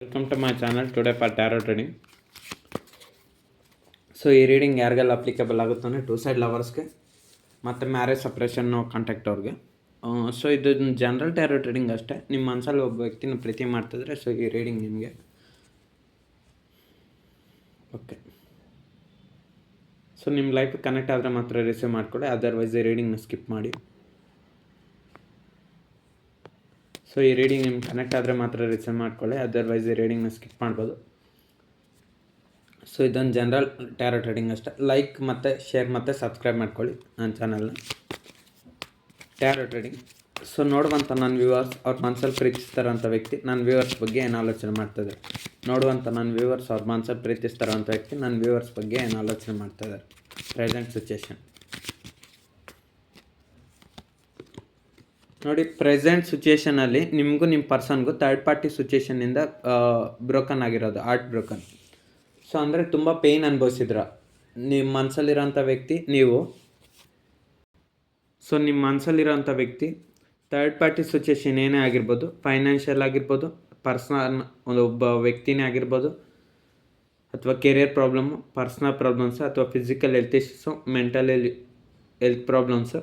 Welcome to my channel today for tarot reading. So ಈ reading ಯಾರಿಗೆಲ್ಲ applicable ಆಗುತ್ತಾನೆ two side ಲವರ್ಸ್ಗೆ ಮತ್ತು ಮ್ಯಾರೇಜ್ ಸಪ್ರೇಷನ್ನು ಕಾಂಟ್ಯಾಕ್ಟ್ ಅವ್ರಿಗೆ. ಸೊ ಇದು ಜನರಲ್ ಟ್ಯಾರೋ ಟ್ರೇಡಿಂಗ್ ಅಷ್ಟೇ. ನಿಮ್ಮ ಮನಸ್ಸಲ್ಲಿ ಒಬ್ಬ ವ್ಯಕ್ತಿನ ಪ್ರೀತಿ ಮಾಡ್ತಿದ್ರೆ ಸೊ ಈ ರೀಡಿಂಗ್ ನಿಮಗೆ ಓಕೆ. ಸೊ ನಿಮ್ಮ ಲೈಫ್ ಕನೆಕ್ಟ್ ಆದರೆ ಮಾತ್ರ ರಿಸೀವ್ ಮಾಡಿಕೊಡಿ, ಅದರ್ವೈಸ್ ಈ ರೀಡಿಂಗ್ನ ಸ್ಕಿಪ್ ಮಾಡಿ. ಸೊ ಈ ರೀಡಿಂಗ್ ನಿಮ್ಗೆ ಕನೆಕ್ಟ್ ಆದರೆ ಮಾತ್ರ ರಿಸೀವ್ ಮಾಡ್ಕೊಳ್ಳಿ, ಅದರ್ವೈಸ್ ಈ ರೀಡಿಂಗ್ನ ಸ್ಕಿಪ್ ಮಾಡ್ಬೋದು. ಸೊ ಇದೊಂದು ಜನರಲ್ ಟ್ಯಾರೋ ಟ್ರೇಡಿಂಗ್ ಅಷ್ಟೇ. ಲೈಕ್ ಮತ್ತು ಶೇರ್ ಮತ್ತು ಸಬ್ಸ್ಕ್ರೈಬ್ ಮಾಡ್ಕೊಳ್ಳಿ ನನ್ನ ಚಾನಲ್ನ. Taro reading. ಸೊ ನೋಡುವಂಥ ನನ್ನ ವ್ಯೂವರ್ಸ್ ಅವ್ರ ಮನಸ್ಸಲ್ಲಿ ಪ್ರೀತಿಸ್ತಾರಂಥ ವ್ಯಕ್ತಿ ನನ್ನ ವ್ಯೂವರ್ಸ್ ಬಗ್ಗೆ ಏನು ಆಲೋಚನೆ ಮಾಡ್ತಾಯಿದ್ದಾರೆ. ನೋಡುವಂಥ ನನ್ನ ವ್ಯೂವರ್ಸ್ ಅವ್ರ ಮನಸ್ಸಲ್ಲಿ ಪ್ರೀತಿಸ್ತಾರಂಥ ವ್ಯಕ್ತಿ ನನ್ನ ವ್ಯೂವರ್ಸ್ ಬಗ್ಗೆ ಏನು ಆಲೋಚನೆ ಮಾಡ್ತಾಯಿದ್ದಾರೆ. ಪ್ರೆಸೆಂಟ್ ಸಿಚುಯೇಷನ್ ನೋಡಿ. ಪ್ರೆಸೆಂಟ್ ಸಿಚುಯೇಷನಲ್ಲಿ ನಿಮಗೂ ನಿಮ್ಮ ಪರ್ಸನ್ಗೂ ಥರ್ಡ್ ಪಾರ್ಟಿ ಸಿಚುಯೇಷನ್ನಿಂದ ಬ್ರೋಕನ್ ಆಗಿರೋದು, ಹಾರ್ಟ್ ಬ್ರೋಕನ್. ಸೊ ಅಂದರೆ ತುಂಬ ಪೇಯ್ನ್ ಅನುಭವಿಸಿದ್ರ ನಿಮ್ಮ ಮನಸ್ಸಲ್ಲಿರೋಂಥ ವ್ಯಕ್ತಿ ನೀವು. ಸೊ ನಿಮ್ಮ ಮನಸ್ಸಲ್ಲಿರೋಂಥ ವ್ಯಕ್ತಿ ಥರ್ಡ್ ಪಾರ್ಟಿ ಸಿಚುಯೇಷನ್ ಏನೇ ಆಗಿರ್ಬೋದು, ಫೈನಾನ್ಷಿಯಲ್ ಆಗಿರ್ಬೋದು, ಪರ್ಸ್ನಲ್ ಒಬ್ಬ ವ್ಯಕ್ತಿನೇ ಆಗಿರ್ಬೋದು, ಅಥವಾ ಕೆರಿಯರ್ ಪ್ರಾಬ್ಲಮ್ಮು, ಪರ್ಸ್ನಲ್ ಪ್ರಾಬ್ಲಮ್ಸು, ಅಥವಾ physical health issues, mental health problems,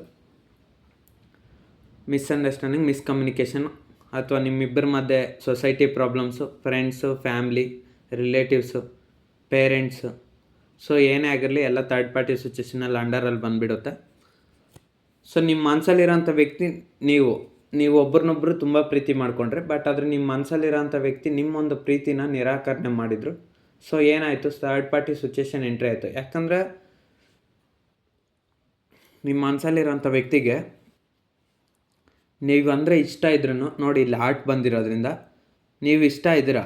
misunderstanding, miscommunication, ಅಥವಾ ನಿಮ್ಮಿಬ್ಬರ ಮಧ್ಯೆ society problems, friends, family, relatives, parents. So ಏನೇ ಆಗಿರಲಿ ಎಲ್ಲ ಥರ್ಡ್ ಪಾರ್ಟಿ ಸಿಚುಯೇಷನಲ್ಲಿ ಅಂಡರಲ್ಲಿ ಬಂದುಬಿಡುತ್ತೆ. ಸೊ ನಿಮ್ಮ ಮನಸ್ಸಲ್ಲಿರೋಂಥ ವ್ಯಕ್ತಿ ನೀವು ಒಬ್ರನ್ನೊಬ್ಬರು ತುಂಬ ಪ್ರೀತಿ ಮಾಡಿಕೊಂಡ್ರೆ, ಬಟ್ ಆದರೆ ನಿಮ್ಮ ಮನಸ್ಸಲ್ಲಿರೋಂಥ ವ್ಯಕ್ತಿ ನಿಮ್ಮೊಂದು ಪ್ರೀತಿನ ನಿರಾಕರಣೆ ಮಾಡಿದರು. ಸೊ ಏನಾಯಿತು, ಥರ್ಡ್ ಪಾರ್ಟಿ ಸಿಚುಯೇಷನ್ ಎಂಟ್ರಿ ಆಯಿತು. ಯಾಕಂದರೆ ನಿಮ್ಮ ಮನಸ್ಸಲ್ಲಿರೋಂಥ ವ್ಯಕ್ತಿಗೆ ನೀವು ಅಂದರೆ ಇಷ್ಟ ಇದ್ರೂ ನೋಡಿ, ಇಲ್ಲಿ ಹಾರ್ಟ್ ಬಂದಿರೋದ್ರಿಂದ ನೀವು ಇಷ್ಟ ಇದ್ದೀರಾ,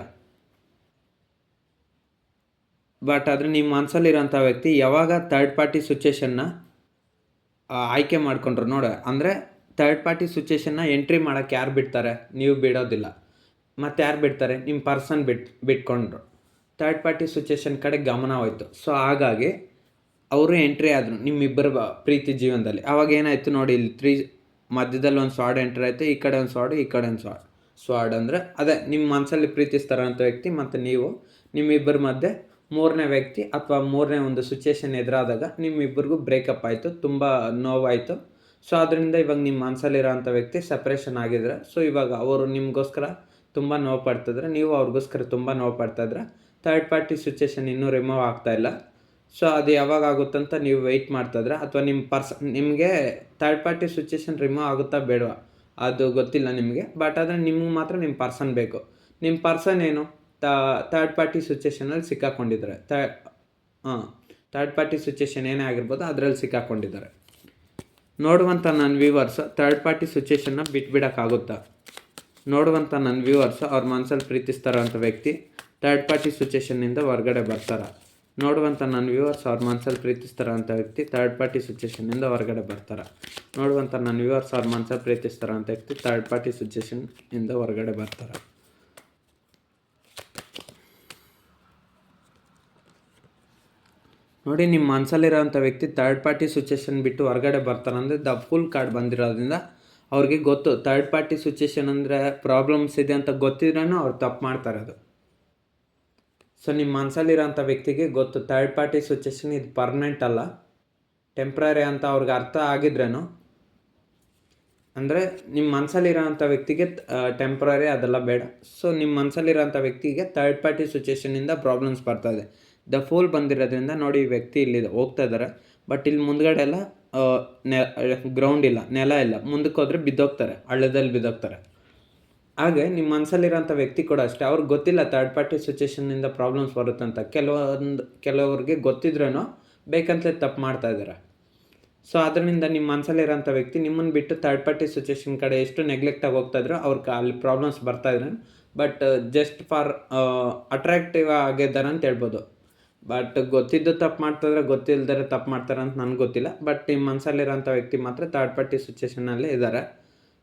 ಬಟ್ ಆದರೆ ನಿಮ್ಮ ಮನಸ್ಸಲ್ಲಿರೋಂಥ ವ್ಯಕ್ತಿ ಯಾವಾಗ ಥರ್ಡ್ ಪಾರ್ಟಿ ಸಿಚುಯೇಷನ್ನ ಆಯ್ಕೆ ಮಾಡ್ಕೊಂಡ್ರು ಅಂದರೆ ಥರ್ಡ್ ಪಾರ್ಟಿ ಸಿಚುಯೇಷನ್ನ ಎಂಟ್ರಿ ಮಾಡೋಕ್ಕೆ ಯಾರು ಬಿಡ್ತಾರೆ, ನೀವು ಬಿಡೋದಿಲ್ಲ. ಮತ್ತು ಯಾರು ಬಿಡ್ತಾರೆ, ನಿಮ್ಮ ಪರ್ಸನ್ ಬಿಟ್ಕೊಂಡ್ರು. ಥರ್ಡ್ ಪಾರ್ಟಿ ಸಿಚುಯೇಷನ್ ಕಡೆ ಗಮನ ಹೋಯ್ತು. ಸೊ ಹಾಗಾಗಿ ಅವರು ಎಂಟ್ರಿ ಆದರು ನಿಮ್ಮಿಬ್ಬರ ಪ್ರೀತಿ ಜೀವನದಲ್ಲಿ. ಆವಾಗ ಏನಾಯಿತು ನೋಡಿ, ಇಲ್ಲಿ ಮಧ್ಯದಲ್ಲಿ ಒಂದು ಸ್ವಾಡ್ ಎಂಟ್ರಿ ಆಯಿತು, ಈ ಕಡೆ ಒಂದು ಸ್ವಾಡು, ಈ ಕಡೆ ಒಂದು ಸ್ವಾಡ್ ಅಂದರೆ ಅದೇ ನಿಮ್ಮ ಮನಸ್ಸಲ್ಲಿ ಪ್ರೀತಿಸ್ತಾರಂಥ ವ್ಯಕ್ತಿ ಮತ್ತು ನಿಮ್ಮಿಬ್ಬರ ಮಧ್ಯೆ ಮೂರನೇ ವ್ಯಕ್ತಿ ಅಥವಾ ಮೂರನೇ ಒಂದು ಸಿಚುಯೇಷನ್ ಎದುರಾದಾಗ ನಿಮ್ಮಿಬ್ಬರಿಗೂ ಬ್ರೇಕಪ್ ಆಯಿತು, ತುಂಬ ನೋವಾಯಿತು. ಸೊ ಅದರಿಂದ ಇವಾಗ ನಿಮ್ಮ ಮನಸ್ಸಲ್ಲಿರೋ ಅಂಥ ವ್ಯಕ್ತಿ ಸಪ್ರೇಷನ್ ಆಗಿದ್ರೆ, ಸೊ ಇವಾಗ ಅವರು ನಿಮಗೋಸ್ಕರ ತುಂಬ ನೋವು ಪಡ್ತಿದ್ರೆ, ನೀವು ಅವ್ರಿಗೋಸ್ಕರ ತುಂಬ ನೋವು ಪಡ್ತಾಯಿದ್ರೆ, ಥರ್ಡ್ ಪಾರ್ಟಿ ಸಿಚುಯೇಷನ್ ಇನ್ನೂ ರಿಮೂವ್ ಆಗ್ತಾಯಿಲ್ಲ. ಸೊ ಅದು ಯಾವಾಗ ಆಗುತ್ತಂತ ನೀವು ವೆಯ್ಟ್ ಮಾಡ್ತಾಯಿದ್ರೆ, ಅಥವಾ ನಿಮಗೆ ಥರ್ಡ್ ಪಾರ್ಟಿ ಸಿಚುಯೇಷನ್ ರಿಮೂವ್ ಆಗುತ್ತಾ ಬೇಡವಾ ಅದು ಗೊತ್ತಿಲ್ಲ ನಿಮಗೆ, ಬಟ್ ಆದರೆ ನಿಮ್ಗೆ ಮಾತ್ರ ನಿಮ್ಮ ಪರ್ಸನ್ ಬೇಕು. ನಿಮ್ಮ ಪರ್ಸನ್ ಏನು ಥರ್ಡ್ ಪಾರ್ಟಿ ಸಿಚುಯೇಷನಲ್ಲಿ ಸಿಕ್ಕಾಕೊಂಡಿದ್ದಾರೆ. ಥರ್ಡ್ ಪಾರ್ಟಿ ಸಿಚುಯೇಷನ್ ಏನೇ ಆಗಿರ್ಬೋದು ಅದರಲ್ಲಿ ಸಿಕ್ಕಾಕೊಂಡಿದ್ದಾರೆ. ನೋಡುವಂಥ ನನ್ನ ವ್ಯೂವರ್ಸ್ ಥರ್ಡ್ ಪಾರ್ಟಿ ಸಿಚುಯೇಷನ್ನ ಬಿಟ್ಬಿಡೋಕ್ಕಾಗುತ್ತಾ? ನೋಡುವಂಥ ನನ್ನ ವ್ಯೂವರ್ಸ್ ಅವ್ರ ಮನಸ್ಸಲ್ಲಿ ಪ್ರೀತಿಸ್ತಾರಂಥ ವ್ಯಕ್ತಿ ಥರ್ಡ್ ಪಾರ್ಟಿ ಸಿಚುಯೇಷನ್ನಿಂದ ಹೊರಗಡೆ ಬರ್ತಾರ? ನೋಡುವಂಥ ನನ್ನ ವ್ಯೂವರ್ಸ್ ಅವ್ರ ಮನಸ್ಸಲ್ಲಿ ಪ್ರೀತಿಸ್ತಾರಂಥ ವ್ಯಕ್ತಿ ಥರ್ಡ್ ಪಾರ್ಟಿ ಸಿಚುಯೇಷನ್ನಿಂದ ಹೊರಗಡೆ ಬರ್ತಾರ? ನೋಡುವಂಥ ನನ್ನ ವ್ಯೂವರ್ಸ್ ಅವ್ರ ಮನಸ್ಸಲ್ಲಿ ಪ್ರೀತಿಸ್ತಾರಂಥ ವ್ಯಕ್ತಿ ಥರ್ಡ್ ಪಾರ್ಟಿ ಸಿಚುಯೇಷನ್ನಿಂದ ಹೊರಗಡೆ ಬರ್ತಾರ? ನೋಡಿ, ನಿಮ್ಮ ಮನಸ್ಸಲ್ಲಿರೋಂಥ ವ್ಯಕ್ತಿ ಥರ್ಡ್ ಪಾರ್ಟಿ ಸಿಚುಯೇಷನ್ ಬಿಟ್ಟು ಹೊರಗಡೆ ಬರ್ತಾರಂದರೆ ದ ಫುಲ್ ಕಾರ್ಡ್ ಬಂದಿರೋದ್ರಿಂದ ಅವ್ರಿಗೆ ಗೊತ್ತು ಥರ್ಡ್ ಪಾರ್ಟಿ ಸಿಚುಯೇಷನ್ ಅಂದರೆ ಪ್ರಾಬ್ಲಮ್ಸ್ ಇದೆ ಅಂತ ಗೊತ್ತಿದ್ರೂ ಅವ್ರು ತಪ್ಪು ಮಾಡ್ತಾರೆ ಅದು. ಸೊ ನಿಮ್ಮ ಮನಸ್ಸಲ್ಲಿರೋಂಥ ವ್ಯಕ್ತಿಗೆ ಗೊತ್ತು ಥರ್ಡ್ ಪಾರ್ಟಿ ಸಿಚುಯೇಷನ್ ಇದು ಪರ್ಮನೆಂಟ್ ಅಲ್ಲ, ಟೆಂಪ್ರರಿ ಅಂತ ಅವ್ರಿಗೆ ಅರ್ಥ ಆಗಿದ್ರೇನು. ಅಂದರೆ ನಿಮ್ಮ ಮನಸ್ಸಲ್ಲಿರೋಂಥ ವ್ಯಕ್ತಿಗೆ ಟೆಂಪ್ರರಿ ಅದೆಲ್ಲ ಬೇಡ. ಸೊ ನಿಮ್ಮ ಮನಸ್ಸಲ್ಲಿರೋಂಥ ವ್ಯಕ್ತಿಗೆ ಥರ್ಡ್ ಪಾರ್ಟಿ ಸಿಚುಯೇಷನ್ನಿಂದ ಪ್ರಾಬ್ಲಮ್ಸ್ ಬರ್ತಾಯಿದೆ. ದ ಫೂಲ್ ಬಂದಿರೋದ್ರಿಂದ ನೋಡಿ, ಈ ವ್ಯಕ್ತಿ ಇಲ್ಲಿ ಹೋಗ್ತಾ ಇದ್ದಾರೆ, ಬಟ್ ಇಲ್ಲಿ ಮುಂದ್ಗಡೆ ಎಲ್ಲ ಗ್ರೌಂಡ್ ಇಲ್ಲ, ನೆಲ ಇಲ್ಲ, ಮುಂದಕ್ಕೆ ಹೋದರೆ ಬಿದ್ದೋಗ್ತಾರೆ, ಹಳ್ಳದಲ್ಲಿ ಬಿದ್ದೋಗ್ತಾರೆ. ಹಾಗೆ ನಿಮ್ಮ ಮನಸ್ಸಲ್ಲಿರೋಂಥ ವ್ಯಕ್ತಿ ಕೂಡ ಅಷ್ಟೇ, ಅವ್ರಿಗೆ ಗೊತ್ತಿಲ್ಲ ಥರ್ಡ್ ಪಾರ್ಟಿ ಸಿಚುಯೇಷನ್ನಿಂದ ಪ್ರಾಬ್ಲಮ್ಸ್ ಬರುತ್ತಂತ. ಕೆಲವ್ರಿಗೆ ಗೊತ್ತಿದ್ರೂ ಬೇಕಂತಲೇ ತಪ್ಪು ಮಾಡ್ತಾಯಿದ್ದಾರೆ. ಸೊ ಅದರಿಂದ ನಿಮ್ಮ ಮನಸ್ಸಲ್ಲಿರೋಂಥ ವ್ಯಕ್ತಿ ನಿಮ್ಮನ್ನು ಬಿಟ್ಟು ಥರ್ಡ್ ಪಾರ್ಟಿ ಸಿಚುಯೇಷನ್ ಕಡೆ ಎಷ್ಟು ನೆಗ್ಲೆಕ್ಟಾಗಿ ಹೋಗ್ತಾಯಿದ್ರು ಅವ್ರಿಗೆ ಅಲ್ಲಿ ಪ್ರಾಬ್ಲಮ್ಸ್ ಬರ್ತಾಯಿದ್ರೆ, ಬಟ್ ಜಸ್ಟ್ ಫಾರ್ ಅಟ್ರಾಕ್ಟಿವ್ ಆಗಿದ್ದಾರೆ ಅಂತ ಹೇಳ್ಬೋದು. ಬಟ್ ಗೊತ್ತಿದ್ದು ತಪ್ಪು ಮಾಡ್ತಾಯಿದ್ರೆ, ಗೊತ್ತಿಲ್ಲದರೆ ತಪ್ಪು ಮಾಡ್ತಾರೆ ಅಂತ ನನಗೆ ಗೊತ್ತಿಲ್ಲ. ಬಟ್ ನಿಮ್ಮ ಮನಸ್ಸಲ್ಲಿರೋಂಥ ವ್ಯಕ್ತಿ ಮಾತ್ರ ಥರ್ಡ್ ಪಾರ್ಟಿ ಸಿಚುಯೇಷನಲ್ಲೇ ಇದ್ದಾರೆ.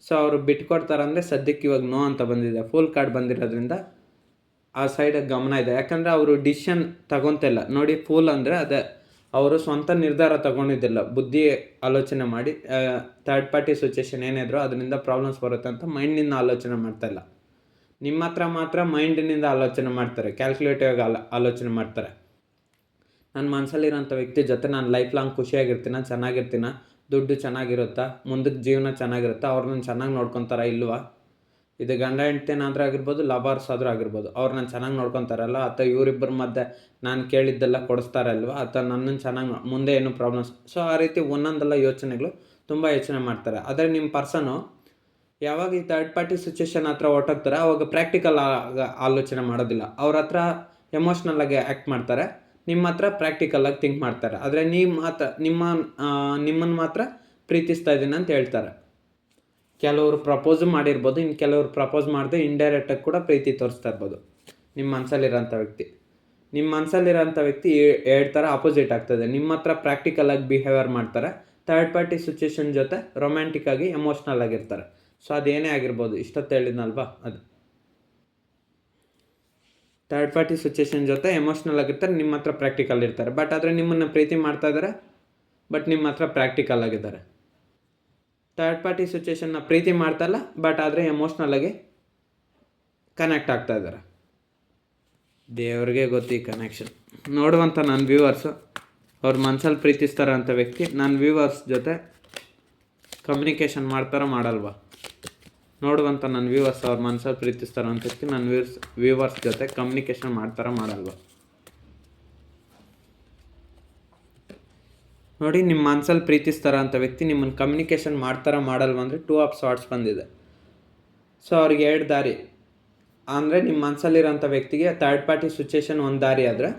ಸೊ ಅವರು ಬಿಟ್ಕೊಡ್ತಾರಂದರೆ ಸದ್ಯಕ್ಕೆ ಇವಾಗ ನೋ ಅಂತ ಬಂದಿದೆ, ಫುಲ್ ಕಾರ್ಡ್ ಬಂದಿರೋದ್ರಿಂದ ಆ ಸೈಡಿಗೆ ಗಮನ ಇದೆ. ಯಾಕಂದರೆ ಅವರು ಡಿಸಿಷನ್ ತಗೊತಿಲ್ಲ ನೋಡಿ. ಫೂಲ್ ಅಂದರೆ ಅದೇ ಅವರು ಸ್ವಂತ ನಿರ್ಧಾರ ತಗೊಂಡಿದ್ದಿಲ್ಲ, ಬುದ್ಧಿ ಆಲೋಚನೆ ಮಾಡಿ ಥರ್ಡ್ ಪಾರ್ಟಿ ಸಿಚುಯೇಷನ್ ಏನಿದ್ರು ಅದರಿಂದ ಪ್ರಾಬ್ಲಮ್ಸ್ ಬರುತ್ತೆ ಅಂತ ಮೈಂಡ್ನಿಂದ ಆಲೋಚನೆ ಮಾಡ್ತಾಯಿಲ್ಲ. ನಿಮ್ಮ ಹತ್ರ ಮಾತ್ರ ಮೈಂಡಿನಿಂದ ಆಲೋಚನೆ ಮಾಡ್ತಾರೆ, ಕ್ಯಾಲ್ಕುಲೇಟಿವ್ ಆಗಿ ಆಲೋಚನೆ ಮಾಡ್ತಾರೆ. ನನ್ನ ಮನಸ್ಸಲ್ಲಿರೋಂಥ ವ್ಯಕ್ತಿ ಜೊತೆ ನಾನು ಲೈಫ್ ಲಾಂಗ್ ಖುಷಿಯಾಗಿರ್ತೀನ, ಚೆನ್ನಾಗಿರ್ತೀನ, ದುಡ್ಡು ಚೆನ್ನಾಗಿರುತ್ತಾ, ಮುಂದಕ್ಕೆ ಜೀವನ ಚೆನ್ನಾಗಿರುತ್ತಾ, ಅವ್ರನ್ನ ಚೆನ್ನಾಗಿ ನೋಡ್ಕೊತಾರ ಇಲ್ವಾ, ಇದು ಗಂಡ ಹೆಂಡ್ತಿನಾದ್ರೂ ಆಗಿರ್ಬೋದು, ಲವರ್ಸ್ ಆದರೂ ಆಗಿರ್ಬೋದು, ಅವ್ರು ನಾನು ಚೆನ್ನಾಗಿ ನೋಡ್ಕೊತಾರಲ್ಲ, ಅಥವಾ ಇವರಿಬ್ಬರ ಮಧ್ಯೆ ನಾನು ಕೇಳಿದ್ದೆಲ್ಲ ಕೊಡಿಸ್ತಾರಲ್ವ, ಅಥವಾ ನನ್ನನ್ನು ಚೆನ್ನಾಗಿ ಮುಂದೆ ಏನು ಪ್ರಾಬ್ಲಮ್ಸ್. ಸೊ ಆ ರೀತಿ ಒಂದೊಂದೆಲ್ಲ ಯೋಚನೆಗಳು ತುಂಬ ಯೋಚನೆ ಮಾಡ್ತಾರೆ. ಆದರೆ ನಿಮ್ಮ ಪರ್ಸನು ಯಾವಾಗ ಈ ಥರ್ಡ್ ಪಾರ್ಟಿ ಸಿಚುವೇಶನ್ ಹತ್ರ ಹೊರಟೋಗ್ತಾರೆ, ಅವಾಗ ಪ್ರಾಕ್ಟಿಕಲ್ ಆಲೋಚನೆ ಮಾಡೋದಿಲ್ಲ. ಅವ್ರ ಹತ್ರ ಎಮೋಷ್ನಲ್ ಆಗಿ ಆ್ಯಕ್ಟ್ ಮಾಡ್ತಾರೆ, ನಿಮ್ಮ ಹತ್ರ ಪ್ರಾಕ್ಟಿಕಲ್ ಆಗಿ ಥಿಂಕ್ ಮಾಡ್ತಾರೆ. ಆದರೆ ನೀವು ಮಾತ್ರ ನಿಮ್ಮನ್ನು ಮಾತ್ರ ಪ್ರೀತಿಸ್ತಾ ಇದ್ದೀನಿ ಅಂತ ಹೇಳ್ತಾರೆ. ಕೆಲವರು ಪ್ರಪೋಸ್ ಮಾಡಿರ್ಬೋದು, ಇನ್ನು ಕೆಲವರು ಪ್ರಪೋಸ್ ಮಾಡದೆ ಇಂಡೈರೆಕ್ಟಾಗಿ ಕೂಡ ಪ್ರೀತಿ ತೋರಿಸ್ತಾ ಇರ್ಬೋದು. ನಿಮ್ಮ ಮನಸ್ಸಲ್ಲಿರೋಂಥ ವ್ಯಕ್ತಿ ಎರಡು ಥರ ಅಪೋಸಿಟ್ ಆಗ್ತದೆ. ನಿಮ್ಮ ಹತ್ರ ಪ್ರಾಕ್ಟಿಕಲ್ ಆಗಿ ಬಿಹೇವಿಯರ್ ಮಾಡ್ತಾರೆ, ಥರ್ಡ್ ಪಾರ್ಟಿ ಸಿಚುವೇಶನ್ ಜೊತೆ ರೊಮ್ಯಾಂಟಿಕ್ ಆಗಿ ಎಮೋಷ್ನಲ್ ಆಗಿರ್ತಾರೆ. ಸೊ ಅದೇನೇ ಆಗಿರ್ಬೋದು, ಇಷ್ಟೊತ್ತು ಹೇಳಿದ್ನಲ್ವಾ, ಅದು ಥರ್ಡ್ ಪಾರ್ಟಿ ಸಿಚುವೇಶನ್ ಜೊತೆ ಎಮೋಷ್ನಲ್ ಆಗಿರ್ತಾರೆ, ನಿಮ್ಮ ಹತ್ರ ಪ್ರಾಕ್ಟಿಕಲ್ ಇರ್ತಾರೆ. ಬಟ್ ಆದರೆ ನಿಮ್ಮನ್ನು ಪ್ರೀತಿ ಮಾಡ್ತಾ ಇದ್ದಾರೆ, ಬಟ್ ನಿಮ್ಮ ಹತ್ರ ಪ್ರಾಕ್ಟಿಕಲ್ ಆಗಿದ್ದಾರೆ. ಥರ್ಡ್ ಪಾರ್ಟಿ ಸಿಚುವೇಶನ್ನ ಪ್ರೀತಿ ಮಾಡ್ತಾಯಿಲ್ಲ, ಬಟ್ ಆದರೆ ಎಮೋಷ್ನಲ್ ಆಗಿ ಕನೆಕ್ಟ್ ಆಗ್ತಾ ಇದ್ದಾರೆ. ದೇವ್ರಿಗೆ ಗೊತ್ತು ಈ ಕನೆಕ್ಷನ್. ನೋಡುವಂಥ ನನ್ನ ವ್ಯೂವರ್ಸು, ಅವ್ರ ಮನಸ್ಸಲ್ಲಿ ಪ್ರೀತಿಸ್ತಾರಂಥ ವ್ಯಕ್ತಿ ನನ್ನ ವ್ಯೂವರ್ಸ್ ಜೊತೆ ಕಮ್ಯುನಿಕೇಷನ್ ಮಾಡ್ತಾರೋ ಮಾಡಲ್ವಾ? ನೋಡುವಂಥ ನನ್ನ ವ್ಯೂವರ್ಸ್ ಅವ್ರ ಮನಸ್ಸಲ್ಲಿ ಪ್ರೀತಿಸ್ತಾರಂಥ ವ್ಯಕ್ತಿ ನನ್ನ ವ್ಯೂವರ್ಸ್ ಜೊತೆ ಕಮ್ಯುನಿಕೇಷನ್ ಮಾಡ್ತಾರೋ ಮಾಡಲ್ವಾ? ನೋಡಿ, ನಿಮ್ಮ ಮನಸ್ಸಲ್ಲಿ ಪ್ರೀತಿಸ್ತಾರಂಥ ವ್ಯಕ್ತಿ ನಿಮ್ಮನ್ನು ಕಮ್ಯುನಿಕೇಷನ್ ಮಾಡ್ತಾರೋ ಮಾಡಲ್ವ ಅಂದರೆ 2 ಆಫ್ ಸಾರ್ಟ್ಸ್ ಬಂದಿದೆ. ಸೊ ಅವ್ರಿಗೆ 2 ದಾರಿ. ಅಂದರೆ ನಿಮ್ಮ ಮನಸ್ಸಲ್ಲಿರೋಂಥ ವ್ಯಕ್ತಿಗೆ ಥರ್ಡ್ ಪಾರ್ಟಿ ಸಿಚುವೇಶನ್ ಒಂದು ದಾರಿ ಆದರೆ,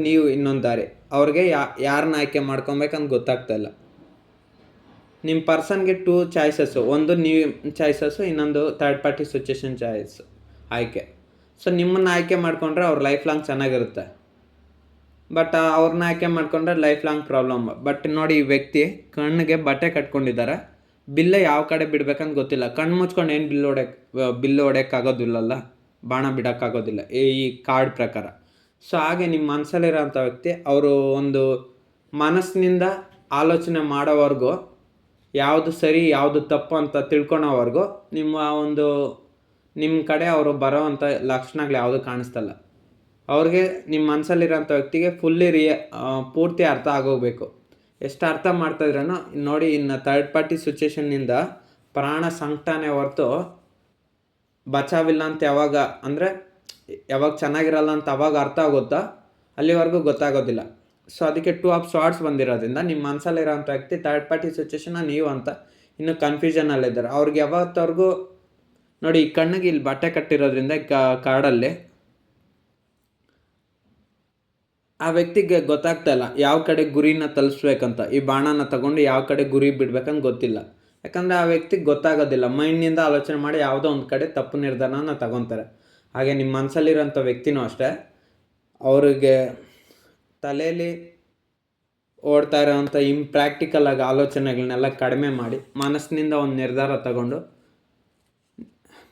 ನೀವು ಇನ್ನೊಂದು ದಾರಿ. ಅವ್ರಿಗೆ ಯಾರನ್ನ ಆಯ್ಕೆ ಮಾಡ್ಕೊಬೇಕಂತ ಗೊತ್ತಾಗ್ತಾಯಿಲ್ಲ. ನಿಮ್ಮ ಪರ್ಸನ್ಗೆ 2 ಚಾಯ್ಸಸ್ಸು, ಒಂದು ನೀವು ಚಾಯ್ಸಸ್ಸು, ಇನ್ನೊಂದು ಥರ್ಡ್ ಪಾರ್ಟಿ ಸಿಚುವೇಶನ್ ಚಾಯ್ಸ್ ಆಯ್ಕೆ. ಸೊ ನಿಮ್ಮನ್ನು ಆಯ್ಕೆ ಮಾಡಿಕೊಂಡ್ರೆ ಅವ್ರ ಲೈಫ್ ಲಾಂಗ್ ಚೆನ್ನಾಗಿರುತ್ತೆ. ಬಟ್ ಅವ್ರನ್ನ ಆಯ್ಕೆ ಮಾಡಿಕೊಂಡ್ರೆ ಲೈಫ್ ಲಾಂಗ್ ಪ್ರಾಬ್ಲಮ್. ಬಟ್ ನೋಡಿ, ಈ ವ್ಯಕ್ತಿ ಕಣ್ಣಿಗೆ ಬಟ್ಟೆ ಕಟ್ಕೊಂಡಿದ್ದಾರೆ, ಬಿಲ್ಲೆ ಯಾವ ಕಡೆ ಬಿಡ್ಬೇಕಂತ ಗೊತ್ತಿಲ್ಲ. ಕಣ್ಣು ಮುಚ್ಕೊಂಡು ಏನು ಬಿಲ್ಲು ಹೊಡೆಯೋಕ್ಕಾಗೋದಿಲ್ಲಲ್ಲ, ಬಾಣ ಬಿಡೋಕ್ಕಾಗೋದಿಲ್ಲ ಈ ಕಾರ್ಡ್ ಪ್ರಕಾರ. ಸೊ ಹಾಗೆ ನಿಮ್ಮ ಮನಸ್ಸಲ್ಲಿರೋಂಥ ವ್ಯಕ್ತಿ ಅವರು ಒಂದು ಮನಸ್ಸಿನಿಂದ ಆಲೋಚನೆ ಮಾಡೋವರೆಗೂ, ಯಾವುದು ಸರಿ ಯಾವುದು ತಪ್ಪು ಅಂತ ತಿಳ್ಕೊಳೋವರೆಗೂ ನಿಮ್ಮ ಕಡೆ ಅವರು ಬರೋವಂಥ ಲಕ್ಷಣಗಳು ಯಾವುದು ಕಾಣಿಸ್ತಲ್ಲ. ಅವ್ರಿಗೆ ನಿಮ್ಮ ಮನಸ್ಸಲ್ಲಿರೋಂಥ ವ್ಯಕ್ತಿಗೆ ಪೂರ್ತಿ ಅರ್ಥ ಆಗೋಗಬೇಕು. ಎಷ್ಟು ಅರ್ಥ ಮಾಡ್ತಾಯಿದ್ರೂ ನೋಡಿ, ಇನ್ನು ಥರ್ಡ್ ಪಾರ್ಟಿ ಸಿಚುವೇಶನ್ನಿಂದ ಪ್ರಾಣ ಸಂಕಟನೇ ಹೊರತು ಬಚಾವಿಲ್ಲ ಅಂತ ಯಾವಾಗ ಚೆನ್ನಾಗಿರಲ್ಲ ಅಂತ ಅವಾಗ ಅರ್ಥ ಆಗುತ್ತಾ, ಅಲ್ಲಿವರೆಗೂ ಗೊತ್ತಾಗೋದಿಲ್ಲ. ಸೊ ಅದಕ್ಕೆ 2 ಆಫ್ ಸಾರ್ಟ್ಸ್ ಬಂದಿರೋದ್ರಿಂದ ನಿಮ್ಮ ಮನಸ್ಸಲ್ಲಿರೋಂಥ ವ್ಯಕ್ತಿ ಥರ್ಡ್ ಪಾರ್ಟಿ ಸಿಚುವೇಶನ್ನ ನೀವು ಅಂತ ಇನ್ನೂ ಕನ್ಫ್ಯೂಷನಲ್ಲಿದ್ದಾರೆ. ಅವ್ರಿಗೆ ಯಾವತ್ತವರೆಗೂ ನೋಡಿ, ಈ ಕಣ್ಣಿಗೆ ಇಲ್ಲಿ ಬಟ್ಟೆ ಕಟ್ಟಿರೋದ್ರಿಂದ ಕಾರ್ಡಲ್ಲಿ ಆ ವ್ಯಕ್ತಿಗೆ ಗೊತ್ತಾಗ್ತಾ ಇಲ್ಲ ಯಾವ ಕಡೆ ಗುರಿನ ತಲುಪಿಸ್ಬೇಕಂತ. ಈ ಬಾಣನ ತಗೊಂಡು ಯಾವ ಕಡೆ ಗುರಿ ಬಿಡ್ಬೇಕಂತ ಗೊತ್ತಿಲ್ಲ. ಯಾಕಂದರೆ ಆ ವ್ಯಕ್ತಿಗೆ ಗೊತ್ತಾಗೋದಿಲ್ಲ. ಮೈಂಡ್ನಿಂದ ಆಲೋಚನೆ ಮಾಡಿ ಯಾವುದೋ ಒಂದು ಕಡೆ ತಪ್ಪು ನಿರ್ಧಾರನ ತಗೊತಾರೆ. ಹಾಗೆ ನಿಮ್ಮ ಮನಸ್ಸಲ್ಲಿರೋಂಥ ವ್ಯಕ್ತಿನೂ ಅಷ್ಟೇ, ಅವ್ರಿಗೆ ತಲೆಯಲ್ಲಿ ಓಡ್ತಾ ಇರೋವಂಥ ಇಂಪ್ರ್ಯಾಕ್ಟಿಕಲ್ ಆಗಿ ಆಲೋಚನೆಗಳನ್ನೆಲ್ಲ ಕಡಿಮೆ ಮಾಡಿ ಮನಸ್ಸಿನಿಂದ ಒಂದು ನಿರ್ಧಾರ ತಗೊಂಡು,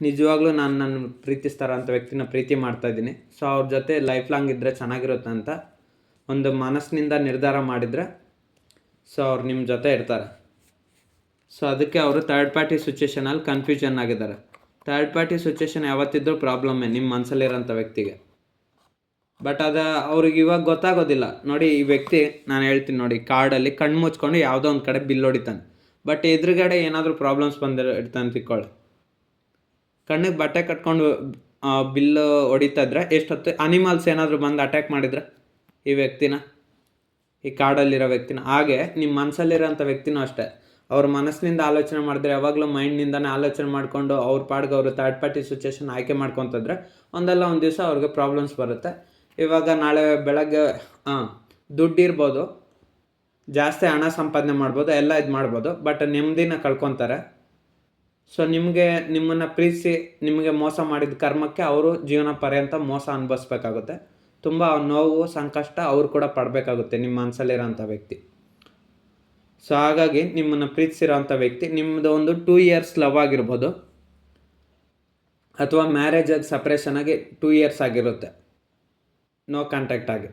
ನಿಜವಾಗ್ಲೂ ನನ್ನ ಪ್ರೀತಿಸ್ತಾರಂಥ ವ್ಯಕ್ತಿನ ಪ್ರೀತಿ ಮಾಡ್ತಾಯಿದ್ದೀನಿ, ಸೊ ಅವ್ರ ಜೊತೆ ಲೈಫ್ ಲಾಂಗ್ ಇದ್ದರೆ ಚೆನ್ನಾಗಿರುತ್ತೆ ಅಂತ ಒಂದು ಮನಸ್ಸಿನಿಂದ ನಿರ್ಧಾರ ಮಾಡಿದರೆ, ಸೊ ಅವ್ರು ನಿಮ್ಮ ಜೊತೆ ಇರ್ತಾರೆ. ಸೊ ಅದಕ್ಕೆ ಅವರು ಥರ್ಡ್ ಪಾರ್ಟಿ ಸಿಚುವೇಶನಲ್ಲಿ ಕನ್ಫ್ಯೂಷನ್ ಆಗಿದ್ದಾರೆ. ಥರ್ಡ್ ಪಾರ್ಟಿ ಸಿಚುವೇಶನ್ ಯಾವತ್ತಿದ್ರೂ ಪ್ರಾಬ್ಲಮ್ಮೇ ನಿಮ್ಮ ಮನಸ್ಸಲ್ಲಿರೋಂಥ ವ್ಯಕ್ತಿಗೆ. ಬಟ್ ಅವ್ರಿಗೆ ಇವಾಗ ಗೊತ್ತಾಗೋದಿಲ್ಲ. ನೋಡಿ, ಈ ವ್ಯಕ್ತಿ ನಾನು ಹೇಳ್ತೀನಿ ನೋಡಿ, ಕಾರ್ಡಲ್ಲಿ ಕಣ್ಣು ಮುಚ್ಕೊಂಡು ಯಾವುದೋ ಒಂದು ಕಡೆ ಬಿಲ್ ಹೊಡಿತಾನೆ. ಬಟ್ ಎದುರುಗಡೆ ಏನಾದರೂ ಪ್ರಾಬ್ಲಮ್ಸ್ ಬಂದಿರ್ತಾನೆ ತಿಳ್ಕೊಳ್ಳಿ. ಕಣ್ಣಿಗೆ ಬಟ್ಟೆ ಕಟ್ಕೊಂಡು ಬಿಲ್ಲು ಹೊಡಿತಾ ಇದ್ರೆ ಎಷ್ಟೊತ್ತು ಅನಿಮಲ್ಸ್ ಏನಾದರೂ ಬಂದು ಅಟ್ಯಾಕ್ ಮಾಡಿದ್ರೆ ಈ ಕಾರ್ಡಲ್ಲಿರೋ ವ್ಯಕ್ತಿನ. ಹಾಗೆ ನಿಮ್ಮ ಮನಸ್ಸಲ್ಲಿರೋಂಥ ವ್ಯಕ್ತಿನೂ ಅಷ್ಟೇ, ಅವ್ರ ಮನಸ್ಸಿನಿಂದ ಆಲೋಚನೆ ಮಾಡಿದ್ರೆ, ಯಾವಾಗಲೂ ಮೈಂಡ್ನಿಂದನೇ ಆಲೋಚನೆ ಮಾಡಿಕೊಂಡು ಅವ್ರ ಪಾಡ್ಗೆ ಅವರು ಥರ್ಡ್ ಪಾರ್ಟಿ ಸಿಚುವೇಶನ್ ಆಯ್ಕೆ ಮಾಡ್ಕೊತಿದ್ರೆ ಒಂದಲ್ಲ ಒಂದು ದಿವಸ ಅವ್ರಿಗೆ ಪ್ರಾಬ್ಲಮ್ಸ್ ಬರುತ್ತೆ. ಇವಾಗ ನಾಳೆ ಬೆಳಗ್ಗೆ ದುಡ್ಡಿರ್ಬೋದು, ಜಾಸ್ತಿ ಹಣ ಸಂಪಾದನೆ ಮಾಡ್ಬೋದು, ಎಲ್ಲ ಇದು ಮಾಡ್ಬೋದು, ಬಟ್ ನೆಮ್ಮದಿನ ಕಳ್ಕೊತಾರೆ. ಸೊ ನಿಮ್ಮನ್ನು ಪ್ರೀತಿಸಿ ನಿಮಗೆ ಮೋಸ ಮಾಡಿದ ಕರ್ಮಕ್ಕೆ ಅವರು ಜೀವನ ಪರ್ಯಂತ ಮೋಸ ಅನುಭವಿಸ್ಬೇಕಾಗುತ್ತೆ. ತುಂಬ ನೋವು ಸಂಕಷ್ಟ ಅವ್ರು ಕೂಡ ಪಡಬೇಕಾಗುತ್ತೆ ನಿಮ್ಮ ಮನಸ್ಸಲ್ಲಿರೋಂಥ ವ್ಯಕ್ತಿ. ಸೊ ಹಾಗಾಗಿ ನಿಮ್ಮನ್ನು ಪ್ರೀತಿಸಿರೋಂಥ ವ್ಯಕ್ತಿ ನಿಮ್ಮದು ಒಂದು 2 ಇಯರ್ಸ್ ಲವ್ ಆಗಿರ್ಬೋದು, ಅಥವಾ ಮ್ಯಾರೇಜ್ ಆಗಿ ಸಪ್ರೇಷನ್ ಆಗಿ 2 ಇಯರ್ಸ್ ಆಗಿರುತ್ತೆ, ನೋ ಕಾಂಟ್ಯಾಕ್ಟ್ ಆಗಿ.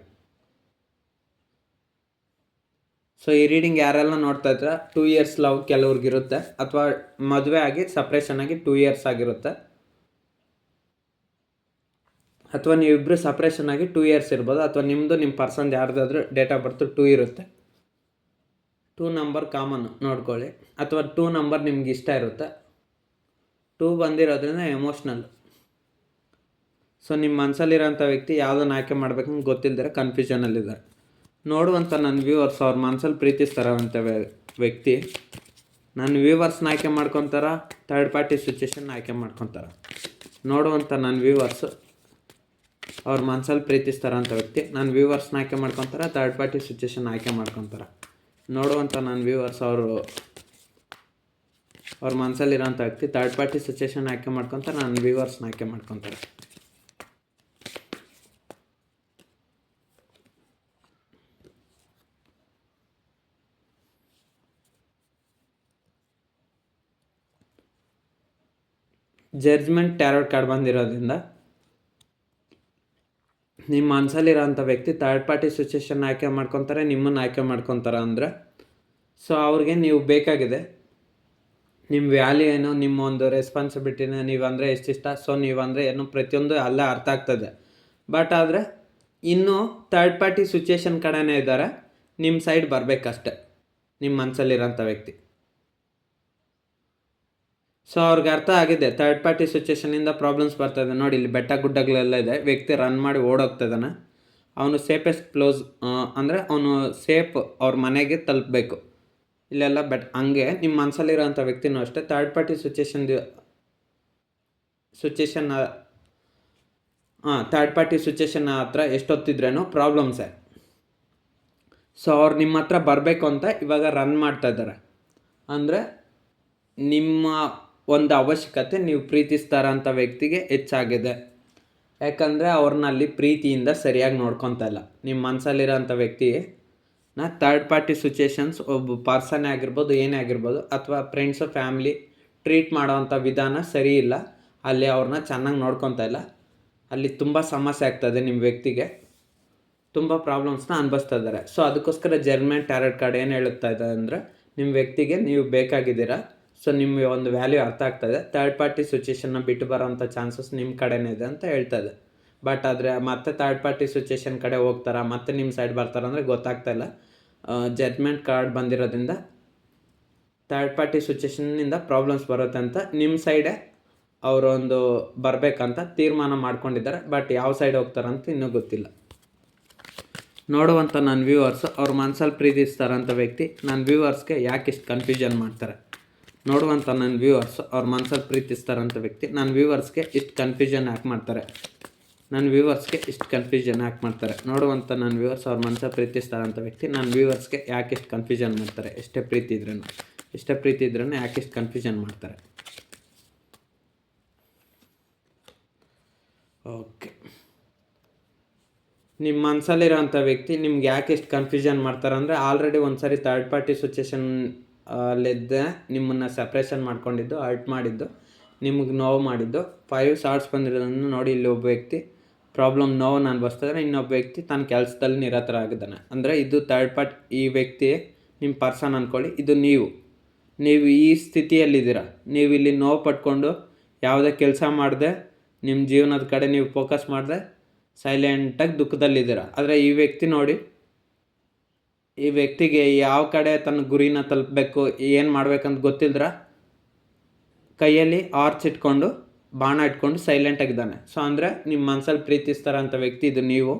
ಸೊ ಈ ರೀಡಿಂಗ್ ಯಾರೆಲ್ಲ ನೋಡ್ತಾ ಇದ್ರೆ 2 ಇಯರ್ಸ್ ಲವ್ ಕೆಲವ್ರಿಗಿರುತ್ತೆ, ಅಥವಾ ಮದುವೆ ಆಗಿ ಸಪ್ರೇಷನ್ ಆಗಿ 2 ಇಯರ್ಸ್ ಆಗಿರುತ್ತೆ. ಅಥವಾ ನೀವಿಬ್ಬರು ಸಪ್ರೇಷನ್ ಆಗಿ 2 ಇಯರ್ಸ್ ಇರ್ಬೋದು, ಅಥವಾ ನಿಮ್ಮದು ನಿಮ್ಮ ಪರ್ಸನ್ದು ಯಾರ್ದಾದ್ರೂ ಡೇಟ್ ಆಫ್ ಬರ್ತು 2 ಇರುತ್ತೆ. 2 ನಂಬರ್ ಕಾಮನ್ ನೋಡ್ಕೊಳ್ಳಿ, ಅಥವಾ 2 ನಂಬರ್ ನಿಮ್ಗೆ ಇಷ್ಟ ಇರುತ್ತೆ. 2 ಬಂದಿರೋದ್ರಿಂದ ಎಮೋಷ್ನಲ್. ಸೊ ನಿಮ್ಮ ಮನಸ್ಸಲ್ಲಿರೋಂಥ ವ್ಯಕ್ತಿ ಯಾವುದನ್ನು ಆಯ್ಕೆ ಮಾಡ್ಬೇಕಂತ ಗೊತ್ತಿಲ್ಲದಿರ ಕನ್ಫ್ಯೂಷನಲ್ಲಿದ್ದಾರೆ. ನೋಡುವಂಥ ನನ್ನ ವ್ಯೂವರ್ಸ್ ಅವ್ರ ಮನಸ್ಸಲ್ಲಿ ಪ್ರೀತಿಸ್ತಾರಂಥ ವ್ಯಕ್ತಿ ನನ್ನ ವ್ಯೂವರ್ಸ್ನ ಆಯ್ಕೆ ಮಾಡ್ಕೊತಾರ, ಥರ್ಡ್ ಪಾರ್ಟಿ ಸಿಚುವೇಶನ್ನ ಆಯ್ಕೆ ಮಾಡ್ಕೊತಾರ. ನೋಡುವಂಥ ನನ್ನ ವ್ಯೂವರ್ಸು ಅವ್ರ ಮನಸ್ಸಲ್ಲಿ ಪ್ರೀತಿಸ್ತಾರಂಥ ವ್ಯಕ್ತಿ ನನ್ನ ವ್ಯೂವರ್ಸ್ನ ಆಯ್ಕೆ ಮಾಡ್ಕೊತಾರೆ, ಥರ್ಡ್ ಪಾರ್ಟಿ ಸಿಚುವೇಶನ್ ಆಯ್ಕೆ ಮಾಡ್ಕೊತಾರೆ. ನೋಡುವಂಥ ನನ್ನ ವ್ಯೂವರ್ಸ್ ಅವ್ರ ಮನಸ್ಸಲ್ಲಿರೋಂಥ ವ್ಯಕ್ತಿ ಥರ್ಡ್ ಪಾರ್ಟಿ ಸಿಚುವೇಶನ್ ಆಯ್ಕೆ ಮಾಡ್ಕೊತಾರೆ, ನನ್ನ ವ್ಯೂವರ್ಸ್ನ ಆಯ್ಕೆ ಮಾಡ್ಕೊತಾರೆ. ಜಡ್ಜ್ಮೆಂಟ್ ಟ್ಯಾರೋಟ್ ಕಾರ್ಡ್ ಬಂದಿರೋದ್ರಿಂದ ನಿಮ್ಮ ಮನಸ್ಸಲ್ಲಿರೋಂಥ ವ್ಯಕ್ತಿ ಥರ್ಡ್ ಪಾರ್ಟಿ ಸಿಚುವೇಶನ್ ಆಯ್ಕೆ ಮಾಡ್ಕೊತಾರೆ, ನಿಮ್ಮನ್ನು ಆಯ್ಕೆ ಮಾಡ್ಕೊತಾರೆ. ಅಂದರೆ ಸೊ ಅವ್ರಿಗೆ ನೀವು ಬೇಕಾಗಿದೆ, ನಿಮ್ಮ ವ್ಯಾಲ್ಯೂ ಏನು, ನಿಮ್ಮ ಒಂದು ರೆಸ್ಪಾನ್ಸಿಬಿಲಿಟಿನ ನೀವಂದರೆ ಎಷ್ಟಿಷ್ಟ, ಸೊ ನೀವಂದರೆ ಏನು ಪ್ರತಿಯೊಂದು ಅಲ್ಲೇ ಅರ್ಥ ಆಗ್ತದೆ. ಬಟ್ ಆದರೆ ಇನ್ನೂ ಥರ್ಡ್ ಪಾರ್ಟಿ ಸಿಚುವೇಶನ್ ಕಡೆನೇ ಇದ್ದಾರೆ, ನಿಮ್ಮ ಸೈಡ್ ಬರಬೇಕಷ್ಟೆ ನಿಮ್ಮ ಮನಸ್ಸಲ್ಲಿರೋಂಥ ವ್ಯಕ್ತಿ. ಸೊ ಅವ್ರಿಗೆ ಅರ್ಥ ಆಗಿದೆ ಥರ್ಡ್ ಪಾರ್ಟಿ ಸಿಚುವೇಶನಿಂದ ಪ್ರಾಬ್ಲಮ್ಸ್ ಬರ್ತಾಯಿದೆ. ನೋಡಿ ಇಲ್ಲಿ ಬೆಟ್ಟ ಗುಡ್ಡಗಳೆಲ್ಲ ಇದೆ, ವ್ಯಕ್ತಿ ರನ್ ಮಾಡಿ ಓಡೋಗ್ತಾಯಿದ್ದಾನೆ. ಅವನು ಸೇಫೆಸ್ಟ್ ಕ್ಲೋಸ್ ಅಂದರೆ ಅವನು ಸೇಫ್ ಅವ್ರ ಮನೆಗೆ ತಲುಪಬೇಕು. ಇಲ್ಲೆಲ್ಲ ಹಂಗೆ ನಿಮ್ಮ ಮನಸ್ಸಲ್ಲಿರೋಂಥ ವ್ಯಕ್ತಿನೂ ಅಷ್ಟೇ third party situation third party situation ಹತ್ರ ಎಷ್ಟೊತ್ತಿದ್ರೇನೋ ಪ್ರಾಬ್ಲಮ್ಸೇ. ಸೊ ಅವ್ರು ನಿಮ್ಮ ಹತ್ರ ಬರಬೇಕು ಅಂತ ಇವಾಗ ರನ್ ಮಾಡ್ತಾ ಇದ್ದಾರೆ. ಅಂದರೆ ನಿಮ್ಮ ಒಂದು ಅವಶ್ಯಕತೆ ನೀವು ಪ್ರೀತಿಸ್ತಾರಂಥ ವ್ಯಕ್ತಿಗೆ ಹೆಚ್ಚಾಗಿದೆ. ಯಾಕಂದರೆ ಅವ್ರನ್ನ ಅಲ್ಲಿ ಪ್ರೀತಿಯಿಂದ ಸರಿಯಾಗಿ ನೋಡ್ಕೊತಾ ಇಲ್ಲ. ನಿಮ್ಮ ಮನಸ್ಸಲ್ಲಿರೋಂಥ ವ್ಯಕ್ತಿಗೆ ಥರ್ಡ್ ಪಾರ್ಟಿ ಸಿಚುವೇಶನ್ಸ್ ಒಬ್ಬ ಪರ್ಸನ್ನೇ ಆಗಿರ್ಬೋದು, ಏನೇ ಆಗಿರ್ಬೋದು, ಅಥವಾ ಫ್ರೆಂಡ್ಸು ಫ್ಯಾಮ್ಲಿ ಟ್ರೀಟ್ ಮಾಡೋವಂಥ ವಿಧಾನ ಸರಿ ಇಲ್ಲ. ಅಲ್ಲಿ ಅವ್ರನ್ನ ಚೆನ್ನಾಗಿ ನೋಡ್ಕೊತಾ ಇಲ್ಲ. ಅಲ್ಲಿ ತುಂಬ ಸಮಸ್ಯೆ ಆಗ್ತದೆ, ನಿಮ್ಮ ವ್ಯಕ್ತಿಗೆ ತುಂಬ ಪ್ರಾಬ್ಲಮ್ಸ್ನ ಅನುಭವಿಸ್ತಾ ಇದ್ದಾರೆ. ಸೊ ಅದಕ್ಕೋಸ್ಕರ ಜಡ್ಜ್ಮೆಂಟ್ ಟ್ಯಾರೋಟ್ ಕಾರ್ಡ್ ಏನು ಹೇಳುತ್ತಾ ಇದೆ ಅಂದರೆ ನಿಮ್ಮ ವ್ಯಕ್ತಿಗೆ ನೀವು ಬೇಕಾಗಿದ್ದೀರಾ. ಸೊ ನಿಮ್ಮ ಒಂದು ವ್ಯಾಲ್ಯೂ ಅರ್ಥ ಆಗ್ತಾಯಿದೆ. ಥರ್ಡ್ ಪಾರ್ಟಿ ಸಿಚುವೇಶನ್ನ ಬಿಟ್ಟು ಬರೋವಂಥ ಚಾನ್ಸಸ್ ನಿಮ್ಮ ಕಡೆನೇ ಇದೆ ಅಂತ ಹೇಳ್ತಾ ಇದೆ. ಬಟ್ ಆದರೆ ಮತ್ತೆ ಥರ್ಡ್ ಪಾರ್ಟಿ ಸಿಚುವೇಶನ್ ಕಡೆ ಹೋಗ್ತಾರಾ, ಮತ್ತೆ ನಿಮ್ಮ ಸೈಡ್ ಬರ್ತಾರ ಅಂದರೆ ಗೊತ್ತಾಗ್ತಾಯಿಲ್ಲ. ಜಡ್ಜ್ಮೆಂಟ್ ಕಾರ್ಡ್ ಬಂದಿರೋದ್ರಿಂದ ಥರ್ಡ್ ಪಾರ್ಟಿ ಸಿಚುವೇಶನ್ನಿಂದ ಪ್ರಾಬ್ಲಮ್ಸ್ ಬರುತ್ತೆ ಅಂತ ನಿಮ್ಮ ಸೈಡೇ ಅವರೊಂದು ಬರಬೇಕಂತ ತೀರ್ಮಾನ ಮಾಡ್ಕೊಂಡಿದ್ದಾರೆ. ಬಟ್ ಯಾವ ಸೈಡ್ ಹೋಗ್ತಾರಂತ ಇನ್ನೂ ಗೊತ್ತಿಲ್ಲ. ನೋಡುವಂಥ ನನ್ನ ವ್ಯೂವರ್ಸ್ ಅವ್ರ ಮನಸ್ಸಲ್ಲಿ ಪ್ರೀತಿಸ್ತಾರಂಥ ವ್ಯಕ್ತಿ ನನ್ನ ವ್ಯೂವರ್ಸ್ಗೆ ಯಾಕೆ ಇಷ್ಟು ಕನ್ಫ್ಯೂಷನ್ ಮಾಡ್ತಾರೆ. ನೋಡುವಂಥ ನನ್ನ ವ್ಯೂವರ್ಸ್ ಅವ್ರ ಮನಸ್ಸಲ್ಲಿ ಪ್ರೀತಿಸ್ತಾರಂಥ ವ್ಯಕ್ತಿ ನನ್ನ ವ್ಯೂವರ್ಸ್ಗೆ ಇಷ್ಟು ಕನ್ಫ್ಯೂಷನ್ ಯಾಕೆ ಮಾಡ್ತಾರೆ. ನೋಡುವಂಥ ನನ್ನ ವ್ಯೂವರ್ಸ್ ಅವ್ರ ಮನಸ್ಸಲ್ಲಿ ಪ್ರೀತಿಸ್ತಾರಂಥ ವ್ಯಕ್ತಿ ನನ್ನ ವ್ಯೂವರ್ಸ್ಗೆ ಯಾಕೆ ಇಷ್ಟು ಕನ್ಫ್ಯೂಷನ್ ಮಾಡ್ತಾರೆ. ಎಷ್ಟೇ ಪ್ರೀತಿ ಇದ್ರೂ ಯಾಕೆ ಇಷ್ಟು ಕನ್ಫ್ಯೂಷನ್ ಮಾಡ್ತಾರೆ. ಓಕೆ, ನಿಮ್ಮ ಮನಸ್ಸಲ್ಲಿರೋಂಥ ವ್ಯಕ್ತಿ ನಿಮ್ಗೆ ಯಾಕೆ ಎಷ್ಟು ಕನ್ಫ್ಯೂಷನ್ ಮಾಡ್ತಾರೆ ಅಂದರೆ ಆಲ್ರೆಡಿ ಒಂದು ಸಾರಿ ಥರ್ಡ್ ಪಾರ್ಟಿ ಸಿಚುವೇಶನ್ ಅಲ್ಲಿದ್ದೆ ನಿಮ್ಮನ್ನು ಸಪ್ರೇಷನ್ ಮಾಡ್ಕೊಂಡಿದ್ದು, ಹರ್ಟ್ ಮಾಡಿದ್ದು, ನಿಮಗೆ ನೋವು ಮಾಡಿದ್ದು. 5 ಶಾರ್ಟ್ಸ್ ಬಂದಿರೋದನ್ನು ನೋಡಿ. ಇಲ್ಲಿ ಒಬ್ಬ ವ್ಯಕ್ತಿ ನೋವನ್ನು ಅನುಭವಿಸ್ತಿದ್ರೆ, ಇನ್ನೊಬ್ಬ ವ್ಯಕ್ತಿ ತನ್ನ ಕೆಲಸದಲ್ಲಿ ನಿರತರ ಆಗಿದ್ದಾನೆ. ಅಂದರೆ ಇದು ಥರ್ಡ್ ಪಾರ್ಟಿ. ಈ ವ್ಯಕ್ತಿ ನಿಮ್ಮ ಪರ್ಸನ್ ಅಂದ್ಕೊಳ್ಳಿ, ಇದು ನೀವು ಈ ಸ್ಥಿತಿಯಲ್ಲಿದ್ದೀರಾ. ನೀವು ಇಲ್ಲಿ ನೋವು ಪಟ್ಕೊಂಡು ಯಾವುದೇ ಕೆಲಸ ಮಾಡದೆ ನಿಮ್ಮ ಜೀವನದ ಕಡೆ ನೀವು ಫೋಕಸ್ ಮಾಡದೆ ಸೈಲೆಂಟಾಗಿ ದುಃಖದಲ್ಲಿದ್ದೀರಾ. ಆದರೆ ಈ ವ್ಯಕ್ತಿ ನೋಡಿ, ಈ ವ್ಯಕ್ತಿಗೆ ಯಾವ ಕಡೆ ತನ್ನ ಗುರಿನ ತಲುಪಬೇಕು, ಏನು ಮಾಡ್ಬೇಕಂತ ಗೊತ್ತಿಲ್ದ್ರ ಕೈಯಲ್ಲಿ ಆರ್ಚ್ ಇಟ್ಕೊಂಡು ಬಾಣ ಇಟ್ಕೊಂಡು ಸೈಲೆಂಟಾಗಿದ್ದಾನೆ. ಸೊ ಅಂದರೆ ನಿಮ್ಮ ಮನಸ್ಸಲ್ಲಿ ಪ್ರೀತಿಸ್ತಾರಂಥ ವ್ಯಕ್ತಿ ಇದು ನೀವು.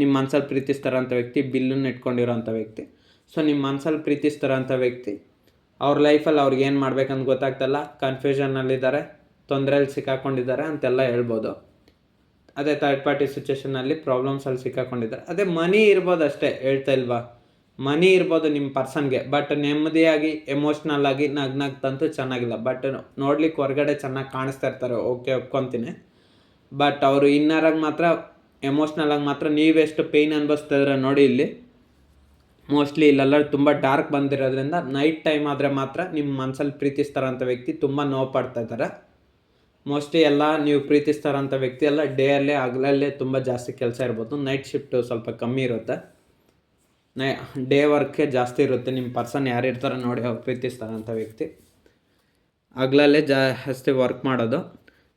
ನಿಮ್ಮ ಮನಸ್ಸಲ್ಲಿ ಪ್ರೀತಿಸ್ತಾರಂಥ ವ್ಯಕ್ತಿ ಬಿಲ್ಲನ್ನು ಇಟ್ಕೊಂಡಿರೋಂಥ ವ್ಯಕ್ತಿ. ಸೊ ನಿಮ್ಮ ಮನಸ್ಸಲ್ಲಿ ಪ್ರೀತಿಸ್ತಾರಂಥ ವ್ಯಕ್ತಿ ಅವ್ರ ಲೈಫಲ್ಲಿ ಅವ್ರಿಗೆ ಏನು ಮಾಡ್ಬೇಕಂತ ಗೊತ್ತಾಗ್ತಲ್ಲ, ಕನ್ಫ್ಯೂಷನ್ನಲ್ಲಿದ್ದಾರೆ, ತೊಂದರೆಯಲ್ಲಿ ಸಿಕ್ಕಾಕೊಂಡಿದ್ದಾರೆ ಅಂತೆಲ್ಲ ಹೇಳ್ಬೋದು. ಅದೇ ಥರ್ಡ್ ಪಾರ್ಟಿ ಸಿಚುವೇಷನಲ್ಲಿ ಪ್ರಾಬ್ಲಮ್ಸಲ್ಲಿ ಸಿಕ್ಕಾಕೊಂಡಿದ್ದಾರೆ. ಅದೇ ಮನಿ ಇರ್ಬೋದು ಅಷ್ಟೇ, ಹೇಳ್ತಾ ಇಲ್ವಾ, ಮನಿ ಇರ್ಬೋದು ನಿಮ್ಮ ಪರ್ಸನ್ಗೆ. ಬಟ್ ನೆಮ್ಮದಿಯಾಗಿ ಎಮೋಷ್ನಲ್ ಆಗಿ ನಗ್ನಗ್ತಂತೂ ಚೆನ್ನಾಗಿಲ್ಲ. ಬಟ್ ನೋಡ್ಲಿಕ್ಕೆ ಹೊರಗಡೆ ಚೆನ್ನಾಗಿ ಕಾಣಿಸ್ತಾ ಇರ್ತಾರೆ, ಓಕೆ ಒಪ್ಕೊತೀನಿ. ಬಟ್ ಅವರು ಇನ್ನರಾಗಿ ಮಾತ್ರ ಎಮೋಷ್ನಲಾಗಿ ಮಾತ್ರ ನೀವೆಷ್ಟು ಪೇಯ್ನ್ ಅನುಭವಿಸ್ತಾ ಇದ್ರೆ ನೋಡಿ. ಇಲ್ಲಿ ಮೋಸ್ಟ್ಲಿ ಇಲ್ಲೆಲ್ಲ ತುಂಬ ಡಾರ್ಕ್ ಬಂದಿರೋದ್ರಿಂದ ನೈಟ್ ಟೈಮ್ ಆದರೆ ಮಾತ್ರ ನಿಮ್ಮ ಮನಸ್ಸಲ್ಲಿ ಪ್ರೀತಿಸ್ತಾರಂಥ ವ್ಯಕ್ತಿ ತುಂಬ ನೋವು ಪಡ್ತಾ ಇದ್ದಾರೆ. ಮೋಸ್ಟ್ಲಿ ಎಲ್ಲ ನೀವು ಪ್ರೀತಿಸ್ತಾರಂಥ ವ್ಯಕ್ತಿ ಎಲ್ಲ ಡೇಯಲ್ಲೇ ಹಗಲಲ್ಲೇ ತುಂಬ ಜಾಸ್ತಿ ಕೆಲಸ ಇರ್ಬೋದು. ನೈಟ್ ಶಿಫ್ಟು ಸ್ವಲ್ಪ ಕಮ್ಮಿ ಇರುತ್ತೆ, ಡೇ ವರ್ಕೇ ಜಾಸ್ತಿ ಇರುತ್ತೆ. ನಿಮ್ಮ ಪರ್ಸನ್ ಯಾರು ಇರ್ತಾರೆ ನೋಡಿ, ಅವ್ರು ಪ್ರೀತಿಸ್ತಾರಂಥ ವ್ಯಕ್ತಿ ಹಗಲಲ್ಲೇ ಜಾಸ್ತಿ ವರ್ಕ್ ಮಾಡೋದು.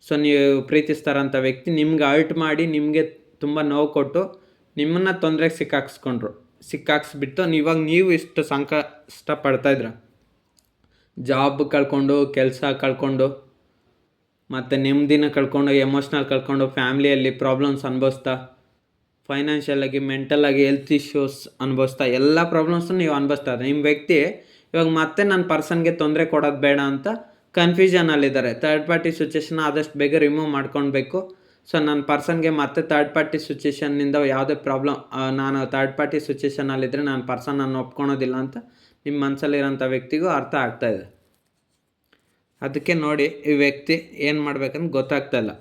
ಸೊ ನೀವು ಪ್ರೀತಿಸ್ತಾರಂಥ ವ್ಯಕ್ತಿ ನಿಮ್ಗೆ ಹರ್ಟ್ ಮಾಡಿ ನಿಮಗೆ ತುಂಬ ನೋವು ಕೊಟ್ಟು ನಿಮ್ಮನ್ನು ತೊಂದರೆಗೆ ಸಿಕ್ಕಾಕ್ಸ್ಬಿಟ್ಟು ಇವಾಗ ನೀವು ಇಷ್ಟು ಸಂಕಷ್ಟ ಪಡ್ತಾಯಿದ್ರ, ಜಾಬ್ ಕಳ್ಕೊಂಡು, ಕೆಲಸ ಕಳ್ಕೊಂಡು, ಮತ್ತು ನೆಮ್ಮದಿನ ಕಳ್ಕೊಂಡು, ಎಮೋಷ್ನಲ್ ಕಳ್ಕೊಂಡು, ಫ್ಯಾಮ್ಲಿಯಲ್ಲಿ ಪ್ರಾಬ್ಲಮ್ಸ್ ಅನುಭವಿಸ್ತಾ, ಫೈನಾನ್ಷಿಯಲಾಗಿ, ಮೆಂಟಲಾಗಿ, ಹೆಲ್ತ್ ಇಶ್ಯೂಸ್ ಅನುಭವಿಸ್ತಾ, ಎಲ್ಲ ಪ್ರಾಬ್ಲಮ್ಸು ನೀವು ಅನುಭವಿಸ್ತಾ ಇದ್ದಾರೆ. ನಿಮ್ಮ ವ್ಯಕ್ತಿ ಇವಾಗ ಮತ್ತೆ ನನ್ನ ಪರ್ಸನ್ಗೆ ತೊಂದರೆ ಕೊಡೋದು ಬೇಡ ಅಂತ ಕನ್ಫ್ಯೂಷನಲ್ಲಿದ್ದಾರೆ. ಥರ್ಡ್ ಪಾರ್ಟಿ ಸಿಚುವೇಷನ್ನ ಆದಷ್ಟು ಬೇಗ ರಿಮೂವ್ ಮಾಡ್ಕೊಳ್ಬೇಕು. ಸೊ ನನ್ನ ಪರ್ಸನ್ಗೆ ಮತ್ತೆ ಥರ್ಡ್ ಪಾರ್ಟಿ ಸಿಚುವೇಷನ್ನಿಂದ ಯಾವುದೇ ಪ್ರಾಬ್ಲಮ್, ನಾನು ಥರ್ಡ್ ಪಾರ್ಟಿ ಸಿಚುವೇಷನಲ್ಲಿದ್ದರೆ ನನ್ನ ಪರ್ಸನನ್ನು ಒಪ್ಕೊಳೋದಿಲ್ಲ ಅಂತ ನಿಮ್ಮ ಮನಸ್ಸಲ್ಲಿರೋಂಥ ವ್ಯಕ್ತಿಗೂ ಅರ್ಥ ಆಗ್ತಾಯಿದೆ. ಅದಕ್ಕೆ ನೋಡಿ ಈ ವ್ಯಕ್ತಿ ಏನು ಮಾಡ್ಬೇಕಂತ ಗೊತ್ತಾಗ್ತಾಯಿಲ್ಲ.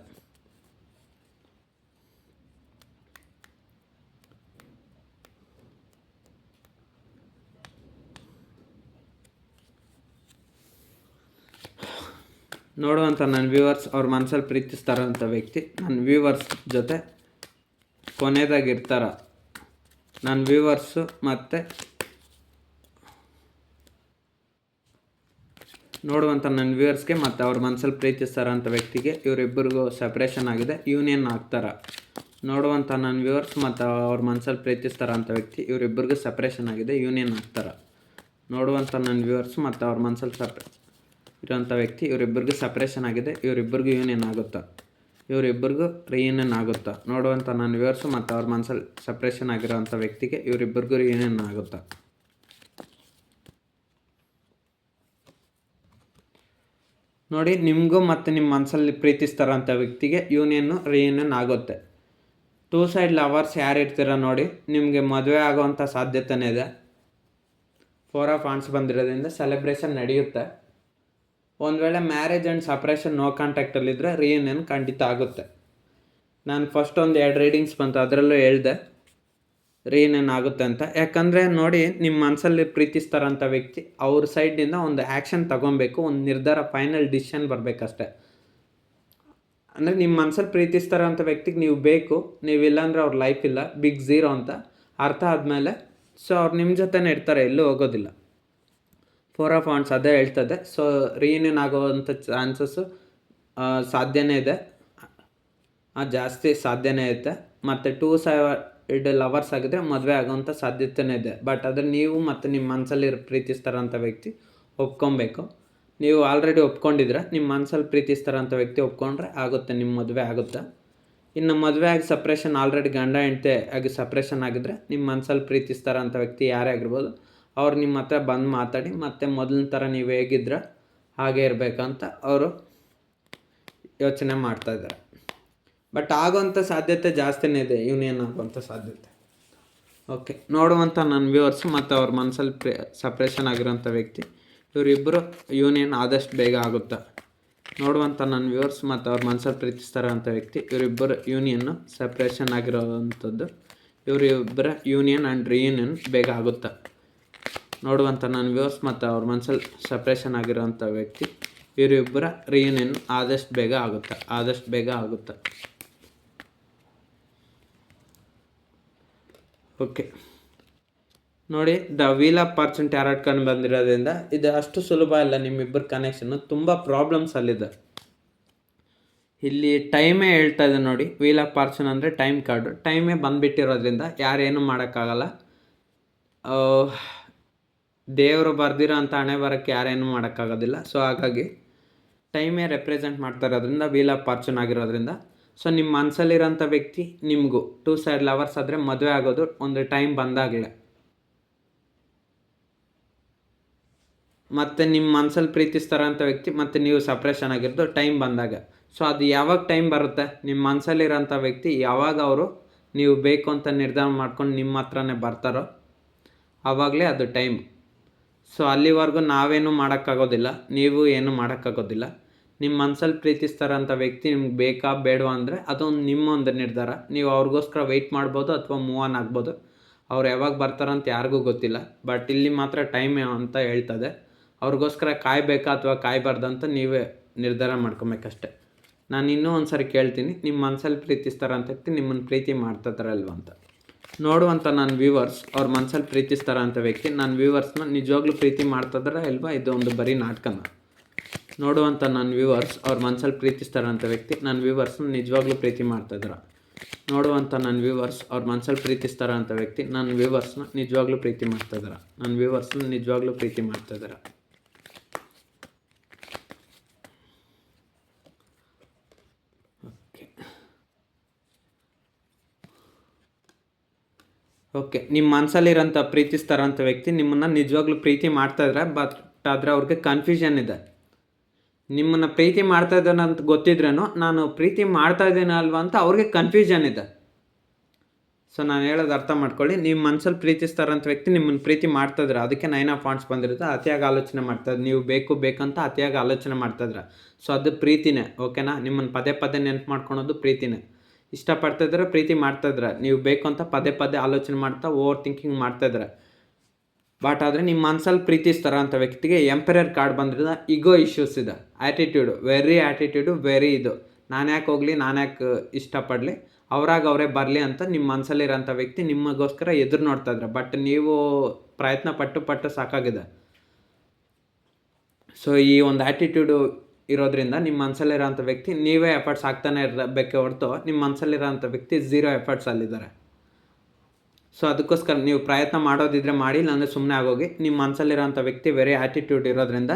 ನೋಡುವಂಥ ನನ್ನ ವ್ಯೂವರ್ಸ್ ಅವ್ರ ಮನಸ್ಸಲ್ಲಿ ಪ್ರೀತಿಸ್ತಾರಂಥ ವ್ಯಕ್ತಿ ನನ್ನ ವ್ಯೂವರ್ಸ್ ಜೊತೆ ಕೊನೆಯದಾಗಿರ್ತಾರ. ನನ್ನ ವ್ಯೂವರ್ಸು ಮತ್ತು ನೋಡುವಂಥ ನನ್ನ ವ್ಯೂವರ್ಸ್ಗೆ ಮತ್ತು ಅವ್ರ ಮನಸ್ಸಲ್ಲಿ ಪ್ರೀತಿಸ್ತಾರಂಥ ವ್ಯಕ್ತಿಗೆ ಇವರಿಬ್ಬರಿಗೂ ಸಪ್ರೇಷನ್ ಆಗಿದೆ, ಯೂನಿಯನ್ ಆಗ್ತಾರ. ನೋಡುವಂಥ ನನ್ನ ವ್ಯೂವರ್ಸ್ ಮತ್ತು ಅವ್ರ ಮನಸ್ಸಲ್ಲಿ ಪ್ರೀತಿಸ್ತಾರಂಥ ವ್ಯಕ್ತಿ ಇವರಿಬ್ಬರಿಗೂ ಸಪ್ರೇಷನ್ ಆಗಿದೆ, ಯೂನಿಯನ್ ಆಗ್ತಾರ. ನೋಡುವಂಥ ನನ್ನ ವ್ಯೂವರ್ಸ್ ಮತ್ತು ಅವ್ರ ಮನಸ್ಸಲ್ಲಿ ಇರೋಂಥ ವ್ಯಕ್ತಿ ಇವರಿಬ್ಬರಿಗೂ ಸಪ್ರೇಷನ್ ಆಗಿದೆ, ಇವರಿಬ್ಬರಿಗೂ ಯೂನಿಯನ್ ಆಗುತ್ತಾ, ಇವರಿಬ್ಬರಿಗೂ ರಿಯೂನಿಯನ್ ಆಗುತ್ತಾ. ನೋಡುವಂಥ ನನ್ನ ವ್ಯೂವರ್ಸು ಮತ್ತು ಅವ್ರ ಮನಸ್ಸಲ್ಲಿ ಸಪ್ರೇಷನ್ ಆಗಿರೋಂಥ ವ್ಯಕ್ತಿಗೆ ಇವರಿಬ್ಬರಿಗೂ ರಿಯೂನಿಯನ್ ಆಗುತ್ತಾ. ನೋಡಿ ನಿಮಗೂ ಮತ್ತು ನಿಮ್ಮ ಮನಸ್ಸಲ್ಲಿ ಪ್ರೀತಿಸ್ತಾರಂಥ ವ್ಯಕ್ತಿಗೆ ಯೂನಿಯನ್ನು ರಿಯೂನಿಯನ್ ಆಗುತ್ತೆ. 2 ಸೈಡ್ ಲವರ್ಸ್ ಯಾರು ಇರ್ತೀರ ನೋಡಿ, ನಿಮಗೆ ಮದುವೆ ಆಗೋವಂಥ ಸಾಧ್ಯತೆನೇ ಇದೆ. 4 ಆಫ್ ವಾಂಡ್ಸ್ ಬಂದಿರೋದ್ರಿಂದ ಸೆಲೆಬ್ರೇಷನ್ ನಡೆಯುತ್ತೆ. ಒಂದು ವೇಳೆ ಮ್ಯಾರೇಜ್ ಆ್ಯಂಡ್ ಸಪ್ರೇಷನ್ ನೋ ಕಾಂಟ್ಯಾಕ್ಟಲ್ಲಿದ್ದರೆ ರಿಯೂನಿಯನ್ ಖಂಡಿತ ಆಗುತ್ತೆ. ನಾನು ಫಸ್ಟ್ 1-2 ರೀಡಿಂಗ್ಸ್ ಬಂತು, ಅದರಲ್ಲೂ ಹೇಳಿದೆ ರಿಯೂನಿಯನ್ ಆಗುತ್ತೆ ಅಂತ. ಯಾಕಂದರೆ ನೋಡಿ ನಿಮ್ಮ ಮನಸ್ಸಲ್ಲಿ ಪ್ರೀತಿಸ್ತಾರಂಥ ವ್ಯಕ್ತಿ ಅವ್ರ ಸೈಡಿಂದ ಒಂದು ಆ್ಯಕ್ಷನ್ ತೊಗೊಬೇಕು, ಒಂದು ನಿರ್ಧಾರ, ಫೈನಲ್ ಡಿಸಿಷನ್ ಬರಬೇಕಷ್ಟೆ. ಅಂದರೆ ನಿಮ್ಮ ಮನಸ್ಸಲ್ಲಿ ಪ್ರೀತಿಸ್ತಾರಂಥ ವ್ಯಕ್ತಿಗೆ ನೀವು ಬೇಕು, ನೀವಿಲ್ಲ ಅಂದರೆ ಅವ್ರ ಲೈಫ್ ಇಲ್ಲ, ಬಿಗ್ ಝೀರೋ ಅಂತ ಅರ್ಥ ಆದಮೇಲೆ ಸೊ ಅವ್ರು ನಿಮ್ಮ ಜೊತೆನೇ ಇರ್ತಾರೆ, ಎಲ್ಲೂ ಹೋಗೋದಿಲ್ಲ. 4 ಆಫ್ ವಾಂಡ್ಸ್ ಅದೇ ಹೇಳ್ತದೆ. ಸೊ ರಿಯೂನಿಯನ್ ಆಗೋವಂಥ ಚಾನ್ಸಸ್ಸು ಸಾಧ್ಯನೇ ಇದೆ, ಜಾಸ್ತಿ ಸಾಧ್ಯನೇ ಐತೆ. ಮತ್ತು 2 ಸೈಡ್ ಲವರ್ಸ್ ಆಗಿದ್ರೆ ಮದುವೆ ಆಗೋವಂಥ ಸಾಧ್ಯತೆನೇ ಇದೆ. ಬಟ್ ಆದರೆ ನೀವು ಮತ್ತು ನಿಮ್ಮ ಮನಸ್ಸಲ್ಲಿ ಪ್ರೀತಿಸ್ತಾರಂಥ ವ್ಯಕ್ತಿ ಒಪ್ಕೊಬೇಕು. ನೀವು ಆಲ್ರೆಡಿ ಒಪ್ಕೊಂಡಿದ್ರೆ, ನಿಮ್ಮ ಮನಸ್ಸಲ್ಲಿ ಪ್ರೀತಿಸ್ತಾರಂಥ ವ್ಯಕ್ತಿ ಒಪ್ಕೊಂಡ್ರೆ ಆಗುತ್ತೆ, ನಿಮ್ಮ ಮದುವೆ ಆಗುತ್ತೆ. ಇನ್ನು ಮದುವೆ ಆಗಿ ಸಪ್ರೇಷನ್ ಆಲ್ರೆಡಿ ಗಂಡ ಹೆಂಡತಿ ಆಗಿ ಸಪ್ರೇಷನ್ ಆಗಿದ್ರೆ ನಿಮ್ಮ ಮನಸ್ಸಲ್ಲಿ ಪ್ರೀತಿಸ್ತಾರಂಥ ವ್ಯಕ್ತಿ ಯಾರೇ ಆಗಿರ್ಬೋದು, ಅವ್ರು ನಿಮ್ಮ ಹತ್ರ ಬಂದು ಮಾತಾಡಿ ಮತ್ತು ಮೊದಲಿನ ಥರ ನೀವು ಹೇಗಿದ್ರೆ ಹಾಗೆ ಇರಬೇಕಂತ ಅವರು ಯೋಚನೆ ಮಾಡ್ತಾಯಿದ್ದಾರೆ. ಬಟ್ ಆಗೋವಂಥ ಸಾಧ್ಯತೆ ಜಾಸ್ತಿನೇ ಇದೆ, ಯೂನಿಯನ್ ಆಗುವಂಥ ಸಾಧ್ಯತೆ. ಓಕೆ, ನೋಡುವಂಥ ನನ್ನ ವ್ಯೂವರ್ಸ್ ಮತ್ತು ಅವ್ರ ಮನಸ್ಸಲ್ಲಿ ಸಪ್ರೇಷನ್ ಆಗಿರೋಂಥ ವ್ಯಕ್ತಿ ಇವರಿಬ್ಬರು ಯೂನಿಯನ್ ಆದಷ್ಟು ಬೇಗ ಆಗುತ್ತೆ. ನೋಡುವಂಥ ನನ್ನ ವ್ಯೂವರ್ಸ್ ಮತ್ತು ಅವ್ರ ಮನಸ್ಸಲ್ಲಿ ಪ್ರೀತಿಸ್ತಾರಂಥ ವ್ಯಕ್ತಿ ಇವರಿಬ್ಬರು ಯೂನಿಯನ್ನು ಸಪ್ರೇಷನ್ ಆಗಿರೋವಂಥದ್ದು, ಇವರಿಬ್ಬರ ಯೂನಿಯನ್ ಆ್ಯಂಡ್ ರಿಯೂನಿಯನ್ ಬೇಗ ಆಗುತ್ತೆ. ನೋಡುವಂಥ ನನ್ನ ವ್ಯೂವರ್ಸ್ ಮತ್ತು ಅವ್ರ ಮನಸ್ಸಲ್ಲಿ ಸಪ್ರೇಷನ್ ಆಗಿರೋವಂಥ ವ್ಯಕ್ತಿ ಇವರಿಬ್ಬರ ರಿಯೂನಿಯನ್ ಆದಷ್ಟು ಬೇಗ ಆಗುತ್ತೆ. ಓಕೆ, ನೋಡಿ the wheel of fortune tarot card ಬಂದಿರೋದ್ರಿಂದ ಇದು ಅಷ್ಟು ಸುಲಭ ಇಲ್ಲ. ನಿಮ್ಮಿಬ್ಬರ ಕನೆಕ್ಷನ್ನು ತುಂಬ ಪ್ರಾಬ್ಲಮ್ಸ್ ಅಲ್ಲಿದೆ. ಇಲ್ಲಿ ಟೈಮೇ ಹೇಳ್ತಾ ಇದೆ ನೋಡಿ, ವೀಲ್ ಆಫ್ ಫಾರ್ಚೂನ್ ಅಂದರೆ ಟೈಮ್ ಕಾರ್ಡು, ಟೈಮೇ ಬಂದುಬಿಟ್ಟಿರೋದ್ರಿಂದ ಯಾರೇನು ಮಾಡೋಕ್ಕಾಗಲ್ಲ. ದೇವರು ಬರ್ದಿರೋ ಅಂಥ ಹಣೆ ಬರೋಕ್ಕೆ ಯಾರೇನು ಮಾಡೋಕ್ಕಾಗೋದಿಲ್ಲ. ಸೊ ಹಾಗಾಗಿ ಟೈಮೇ ರೆಪ್ರೆಸೆಂಟ್ ಮಾಡ್ತಾ ಇರೋದ್ರಿಂದ ವೀಲ್ ಆಫ್ ಫಾರ್ಚೂನ್ ಆಗಿರೋದ್ರಿಂದ ಸೊ ನಿಮ್ಮ ಮನಸ್ಸಲ್ಲಿರೋಂಥ ವ್ಯಕ್ತಿ ನಿಮಗೂ 2 ಸೈಡ್ ಲವರ್ಸ್ ಆದರೆ ಮದುವೆ ಆಗೋದು ಒಂದು ಟೈಮ್ ಬಂದಾಗಲೇ. ಮತ್ತು ನಿಮ್ಮ ಮನಸ್ಸಲ್ಲಿ ಪ್ರೀತಿಸ್ತಾರಂಥ ವ್ಯಕ್ತಿ ಮತ್ತು ನೀವು ಸಪ್ರೇಷನ್ ಆಗಿರೋದು ಟೈಮ್ ಬಂದಾಗ. ಸೊ ಅದು ಯಾವಾಗ ಟೈಮ್ ಬರುತ್ತೆ, ನಿಮ್ಮ ಮನಸ್ಸಲ್ಲಿರೋಂಥ ವ್ಯಕ್ತಿ ಯಾವಾಗ ಅವರು ನೀವು ಬೇಕು ಅಂತ ನಿರ್ಧಾರ ಮಾಡ್ಕೊಂಡು ನಿಮ್ಮ ಹತ್ರನೇ ಬರ್ತಾರೋ ಆವಾಗಲೇ ಅದು ಟೈಮ್. ಸೊ ಅಲ್ಲಿವರೆಗೂ ನಾವೇನು ಮಾಡೋಕ್ಕಾಗೋದಿಲ್ಲ, ನೀವು ಏನೂ ಮಾಡೋಕ್ಕಾಗೋದಿಲ್ಲ. ನಿಮ್ಮ ಮನಸ್ಸಲ್ಲಿ ಪ್ರೀತಿಸ್ತಾರಂಥ ವ್ಯಕ್ತಿ ನಿಮ್ಗೆ ಬೇಕಾ ಬೇಡವಾ ಅಂದರೆ ಅದೊಂದು ನಿಮ್ಮೊಂದು ನಿರ್ಧಾರ. ನೀವು ಅವ್ರಿಗೋಸ್ಕರ ವೆಯ್ಟ್ ಮಾಡ್ಬೋದು ಅಥವಾ ಮೂವ್ ಆನ್ ಆಗ್ಬೋದು. ಅವ್ರು ಯಾವಾಗ ಬರ್ತಾರಂತ ಯಾರಿಗೂ ಗೊತ್ತಿಲ್ಲ. ಬಟ್ ಇಲ್ಲಿ ಮಾತ್ರ ಟೈಮ್ ಅಂತ ಹೇಳ್ತದೆ. ಅವ್ರಿಗೋಸ್ಕರ ಕಾಯಬೇಕಾ ಅಥವಾ ಕಾಯಬಾರ್ದಂತ ನೀವೇ ನಿರ್ಧಾರ ಮಾಡ್ಕೊಬೇಕಷ್ಟೆ. ನಾನು ಇನ್ನೂ ಒಂದು ಸಾರಿ ಕೇಳ್ತೀನಿ, ನಿಮ್ಮ ಮನಸ್ಸಲ್ಲಿ ಪ್ರೀತಿಸ್ತಾರಂತ ವ್ಯಕ್ತಿ ನಿಮ್ಮನ್ನು ಪ್ರೀತಿ ಮಾಡ್ತಾರಲ್ವ ಅಂತ. ನೋಡುವಂಥ ನನ್ನ ವ್ಯೂವರ್ಸ್ ಅವ್ರ ಮನಸ್ಸಲ್ಲಿ ಪ್ರೀತಿಸ್ತಾರಂಥ ವ್ಯಕ್ತಿ ನನ್ನ ವ್ಯೂವರ್ಸ್ನ ನಿಜವಾಗ್ಲೂ ಪ್ರೀತಿ ಮಾಡ್ತಿದಾರ ಇಲ್ವಾ, ಇದು ಒಂದು ಬರೀ ನಾಟಕನ. ನೋಡುವಂಥ ನನ್ನ ವ್ಯೂವರ್ಸ್ ಅವ್ರ ಮನಸ್ಸಲ್ಲಿ ಪ್ರೀತಿಸ್ತಾರಂಥ ವ್ಯಕ್ತಿ ನನ್ನ ವ್ಯೂವರ್ಸ್ನ ನಿಜವಾಗ್ಲೂ ಪ್ರೀತಿ ಮಾಡ್ತಾಯಿದ್ದಾರೆ. ನೋಡುವಂಥ ನನ್ನ ವ್ಯೂವರ್ಸ್ ಅವ್ರ ಮನಸ್ಸಲ್ಲಿ ಪ್ರೀತಿಸ್ತಾರಂಥ ವ್ಯಕ್ತಿ ನನ್ನ ವ್ಯೂವರ್ಸ್ನ ನಿಜವಾಗ್ಲೂ ಪ್ರೀತಿ ಮಾಡ್ತಾಯಿದ್ದಾರೆ. ನನ್ನ ವ್ಯೂವರ್ಸ್ನ ನಿಜವಾಗ್ಲೂ ಪ್ರೀತಿ ಮಾಡ್ತಾಯಿದ್ದಾರೆ. ಓಕೆ, ನಿಮ್ಮ ಮನಸ್ಸಲ್ಲಿರೋಂಥ ಪ್ರೀತಿಸ್ತಾರಂಥ ವ್ಯಕ್ತಿ ನಿಮ್ಮನ್ನು ನಿಜವಾಗ್ಲೂ ಪ್ರೀತಿ ಮಾಡ್ತಾಯಿದ್ರೆ, ಬಟ್ ಆದರೆ ಅವ್ರಿಗೆ ಕನ್ಫ್ಯೂಷನ್ ಇದೆ. ನಿಮ್ಮನ್ನು ಪ್ರೀತಿ ಮಾಡ್ತಾ ಇದ್ದಾನೆ ಅಂತ ಗೊತ್ತಿದ್ರೂ ನಾನು ಪ್ರೀತಿ ಮಾಡ್ತಾ ಇದ್ದೇನೆ ಅಲ್ವಾ ಅಂತ ಅವ್ರಿಗೆ ಕನ್ಫ್ಯೂಷನ್ ಇದೆ. ಸೊ ನಾನು ಹೇಳೋದು ಅರ್ಥ ಮಾಡ್ಕೊಳ್ಳಿ. ನಿಮ್ಮ ಮನಸ್ಸಲ್ಲಿ ಪ್ರೀತಿಸ್ತಾರಂಥ ವ್ಯಕ್ತಿ ನಿಮ್ಮನ್ನು ಪ್ರೀತಿ ಮಾಡ್ತಾಯಿದ್ರೆ, ಅದಕ್ಕೆ 9 ಆಫ್ ವಾಂಡ್ಸ್ ಬಂದಿರುತ್ತೆ. ಅತಿಯಾಗಿ ಆಲೋಚನೆ ಮಾಡ್ತಾಯಿದ್ರೆ, ನೀವು ಬೇಕು ಬೇಕಂತ ಅತಿಯಾಗಿ ಆಲೋಚನೆ ಮಾಡ್ತಾಯಿದ್ರೆ, ಸೊ ಅದು ಪ್ರೀತಿನೇ. ಓಕೆನಾ? ನಿಮ್ಮನ್ನು ಪದೇ ಪದೇ ನೆನಪು ಮಾಡ್ಕೊಳೋದು ಪ್ರೀತಿನೇ. ಇಷ್ಟಪಡ್ತಾಯಿದ್ರೆ ಪ್ರೀತಿ ಮಾಡ್ತಾಯಿದ್ರೆ, ನೀವು ಬೇಕು ಅಂತ ಪದೇ ಪದೇ ಆಲೋಚನೆ ಮಾಡ್ತಾ ಓವರ್ ಥಿಂಕಿಂಗ್ ಮಾಡ್ತಾಯಿದ್ರೆ, ಬಟ್ ಆದರೆ ನಿಮ್ಮ ಮನಸ್ಸಲ್ಲಿ ಪ್ರೀತಿಸ್ತಾರಂಥ ವ್ಯಕ್ತಿಗೆ ಎಂಪರರ್ ಕಾರ್ಡ್ ಬಂದಿರೋದು. ಈಗೋ ಇಶ್ಯೂಸ್ ಇದೆ, ಆ್ಯಟಿಟ್ಯೂಡು, ವೆರಿ ಇದು, ನಾನು ಯಾಕೆ ಹೋಗಲಿ, ನಾನು ಯಾಕೆ ಇಷ್ಟಪಡಲಿ, ಅವರಾಗ ಅವರೇ ಬರಲಿ ಅಂತ ನಿಮ್ಮ ಮನಸ್ಸಲ್ಲಿರೋಂಥ ವ್ಯಕ್ತಿ ನಿಮಗೋಸ್ಕರ ಎದುರು ನೋಡ್ತಾಯಿದ್ರೆ, ಬಟ್ ನೀವು ಪ್ರಯತ್ನ ಪಟ್ಟು ಸಾಕಾಗಿದೆ. ಸೊ ಈ ಒಂದು ಆ್ಯಟಿಟ್ಯೂಡು ಇರೋದ್ರಿಂದ ನಿಮ್ಮ ಮನಸ್ಸಲ್ಲಿರೋಂಥ ವ್ಯಕ್ತಿ ನೀವೇ ಎಫರ್ಟ್ಸ್ ಹಾಕ್ತಾನೆ ಇರಬೇಕೆ ಹೊರತು ನಿಮ್ಮ ಮನಸ್ಸಲ್ಲಿರೋಂಥ ವ್ಯಕ್ತಿ 0 ಎಫರ್ಟ್ಸಲ್ಲಿದ್ದಾರೆ. ಸೊ ಅದಕ್ಕೋಸ್ಕರ ನೀವು ಪ್ರಯತ್ನ ಮಾಡೋದಿದ್ರೆ ಮಾಡಿ, ಇಲ್ಲಾಂದರೆ ಸುಮ್ಮನೆ ಆಗೋಗಿ. ನಿಮ್ಮ ಮನಸ್ಸಲ್ಲಿರೋಂಥ ವ್ಯಕ್ತಿ ವೆರಿ ಆ್ಯಟಿಟ್ಯೂಡ್ ಇರೋದ್ರಿಂದ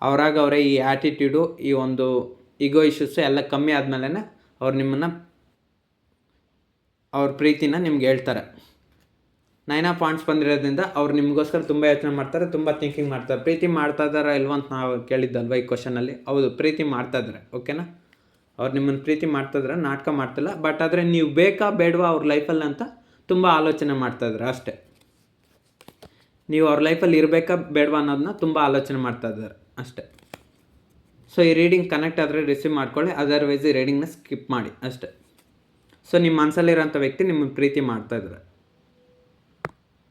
ಅವರಾಗ ಅವರೇ ಈ ಆ್ಯಟಿಟ್ಯೂಡು, ಈ ಒಂದು ಈಗೋ ಇಶ್ಯೂಸು ಎಲ್ಲ ಕಮ್ಮಿ ಆದಮೇಲೆ ಅವ್ರು ನಿಮ್ಮನ್ನು, ಅವ್ರ ಪ್ರೀತಿನ ನಿಮ್ಗೆ ಹೇಳ್ತಾರೆ. 9 ಆಫ್ ವಾಂಡ್ಸ್ ಬಂದಿರೋದ್ರಿಂದ ಅವ್ರು ನಿಮಗೋಸ್ಕರ ತುಂಬ ಯೋಚನೆ ಮಾಡ್ತಾರೆ, ತುಂಬ ಥಿಂಕಿಂಗ್ ಮಾಡ್ತಾರೆ. ಪ್ರೀತಿ ಮಾಡ್ತಾ ಇದ್ದಾರಾ ಇಲ್ವ ಅಂತ ನಾವು ಕೇಳಿದ್ದಲ್ವ ಈ ಕ್ವಶನಲ್ಲಿ. ಹೌದು, ಪ್ರೀತಿ ಮಾಡ್ತಾಯಿದ್ದಾರೆ. ಓಕೆನಾ? ಅವ್ರು ನಿಮ್ಮನ್ನು ಪ್ರೀತಿ ಮಾಡ್ತಾಯಿದ್ರೆ, ನಾಟಕ ಮಾಡ್ತಿಲ್ಲ. ಬಟ್ ಆದರೆ ನೀವು ಬೇಕಾ ಬೇಡವಾ ಅವ್ರ ಲೈಫಲ್ಲಿ ಅಂತ ತುಂಬ ಆಲೋಚನೆ ಮಾಡ್ತಾಯಿದ್ದಾರೆ ಅಷ್ಟೇ. ನೀವು ಅವ್ರ ಲೈಫಲ್ಲಿ ಇರಬೇಕಾ ಬೇಡವಾ ಅನ್ನೋದನ್ನ ತುಂಬ ಆಲೋಚನೆ ಮಾಡ್ತಾಯಿದ್ದಾರೆ ಅಷ್ಟೇ. ಸೊ ಈ ರೀಡಿಂಗ್ ಕನೆಕ್ಟ್ ಆದರೆ ರಿಸೀವ್ ಮಾಡ್ಕೊಳ್ಳಿ, ಅದರ್ವೈಸ್ ಈ ರೀಡಿಂಗ್ನ ಸ್ಕಿಪ್ ಮಾಡಿ ಅಷ್ಟೇ. ಸೊ ನಿಮ್ಮ ಮನಸ್ಸಲ್ಲಿರೋಂಥ ವ್ಯಕ್ತಿ ನಿಮ್ಮನ್ನು ಪ್ರೀತಿ ಮಾಡ್ತಾಯಿದ್ದಾರೆ.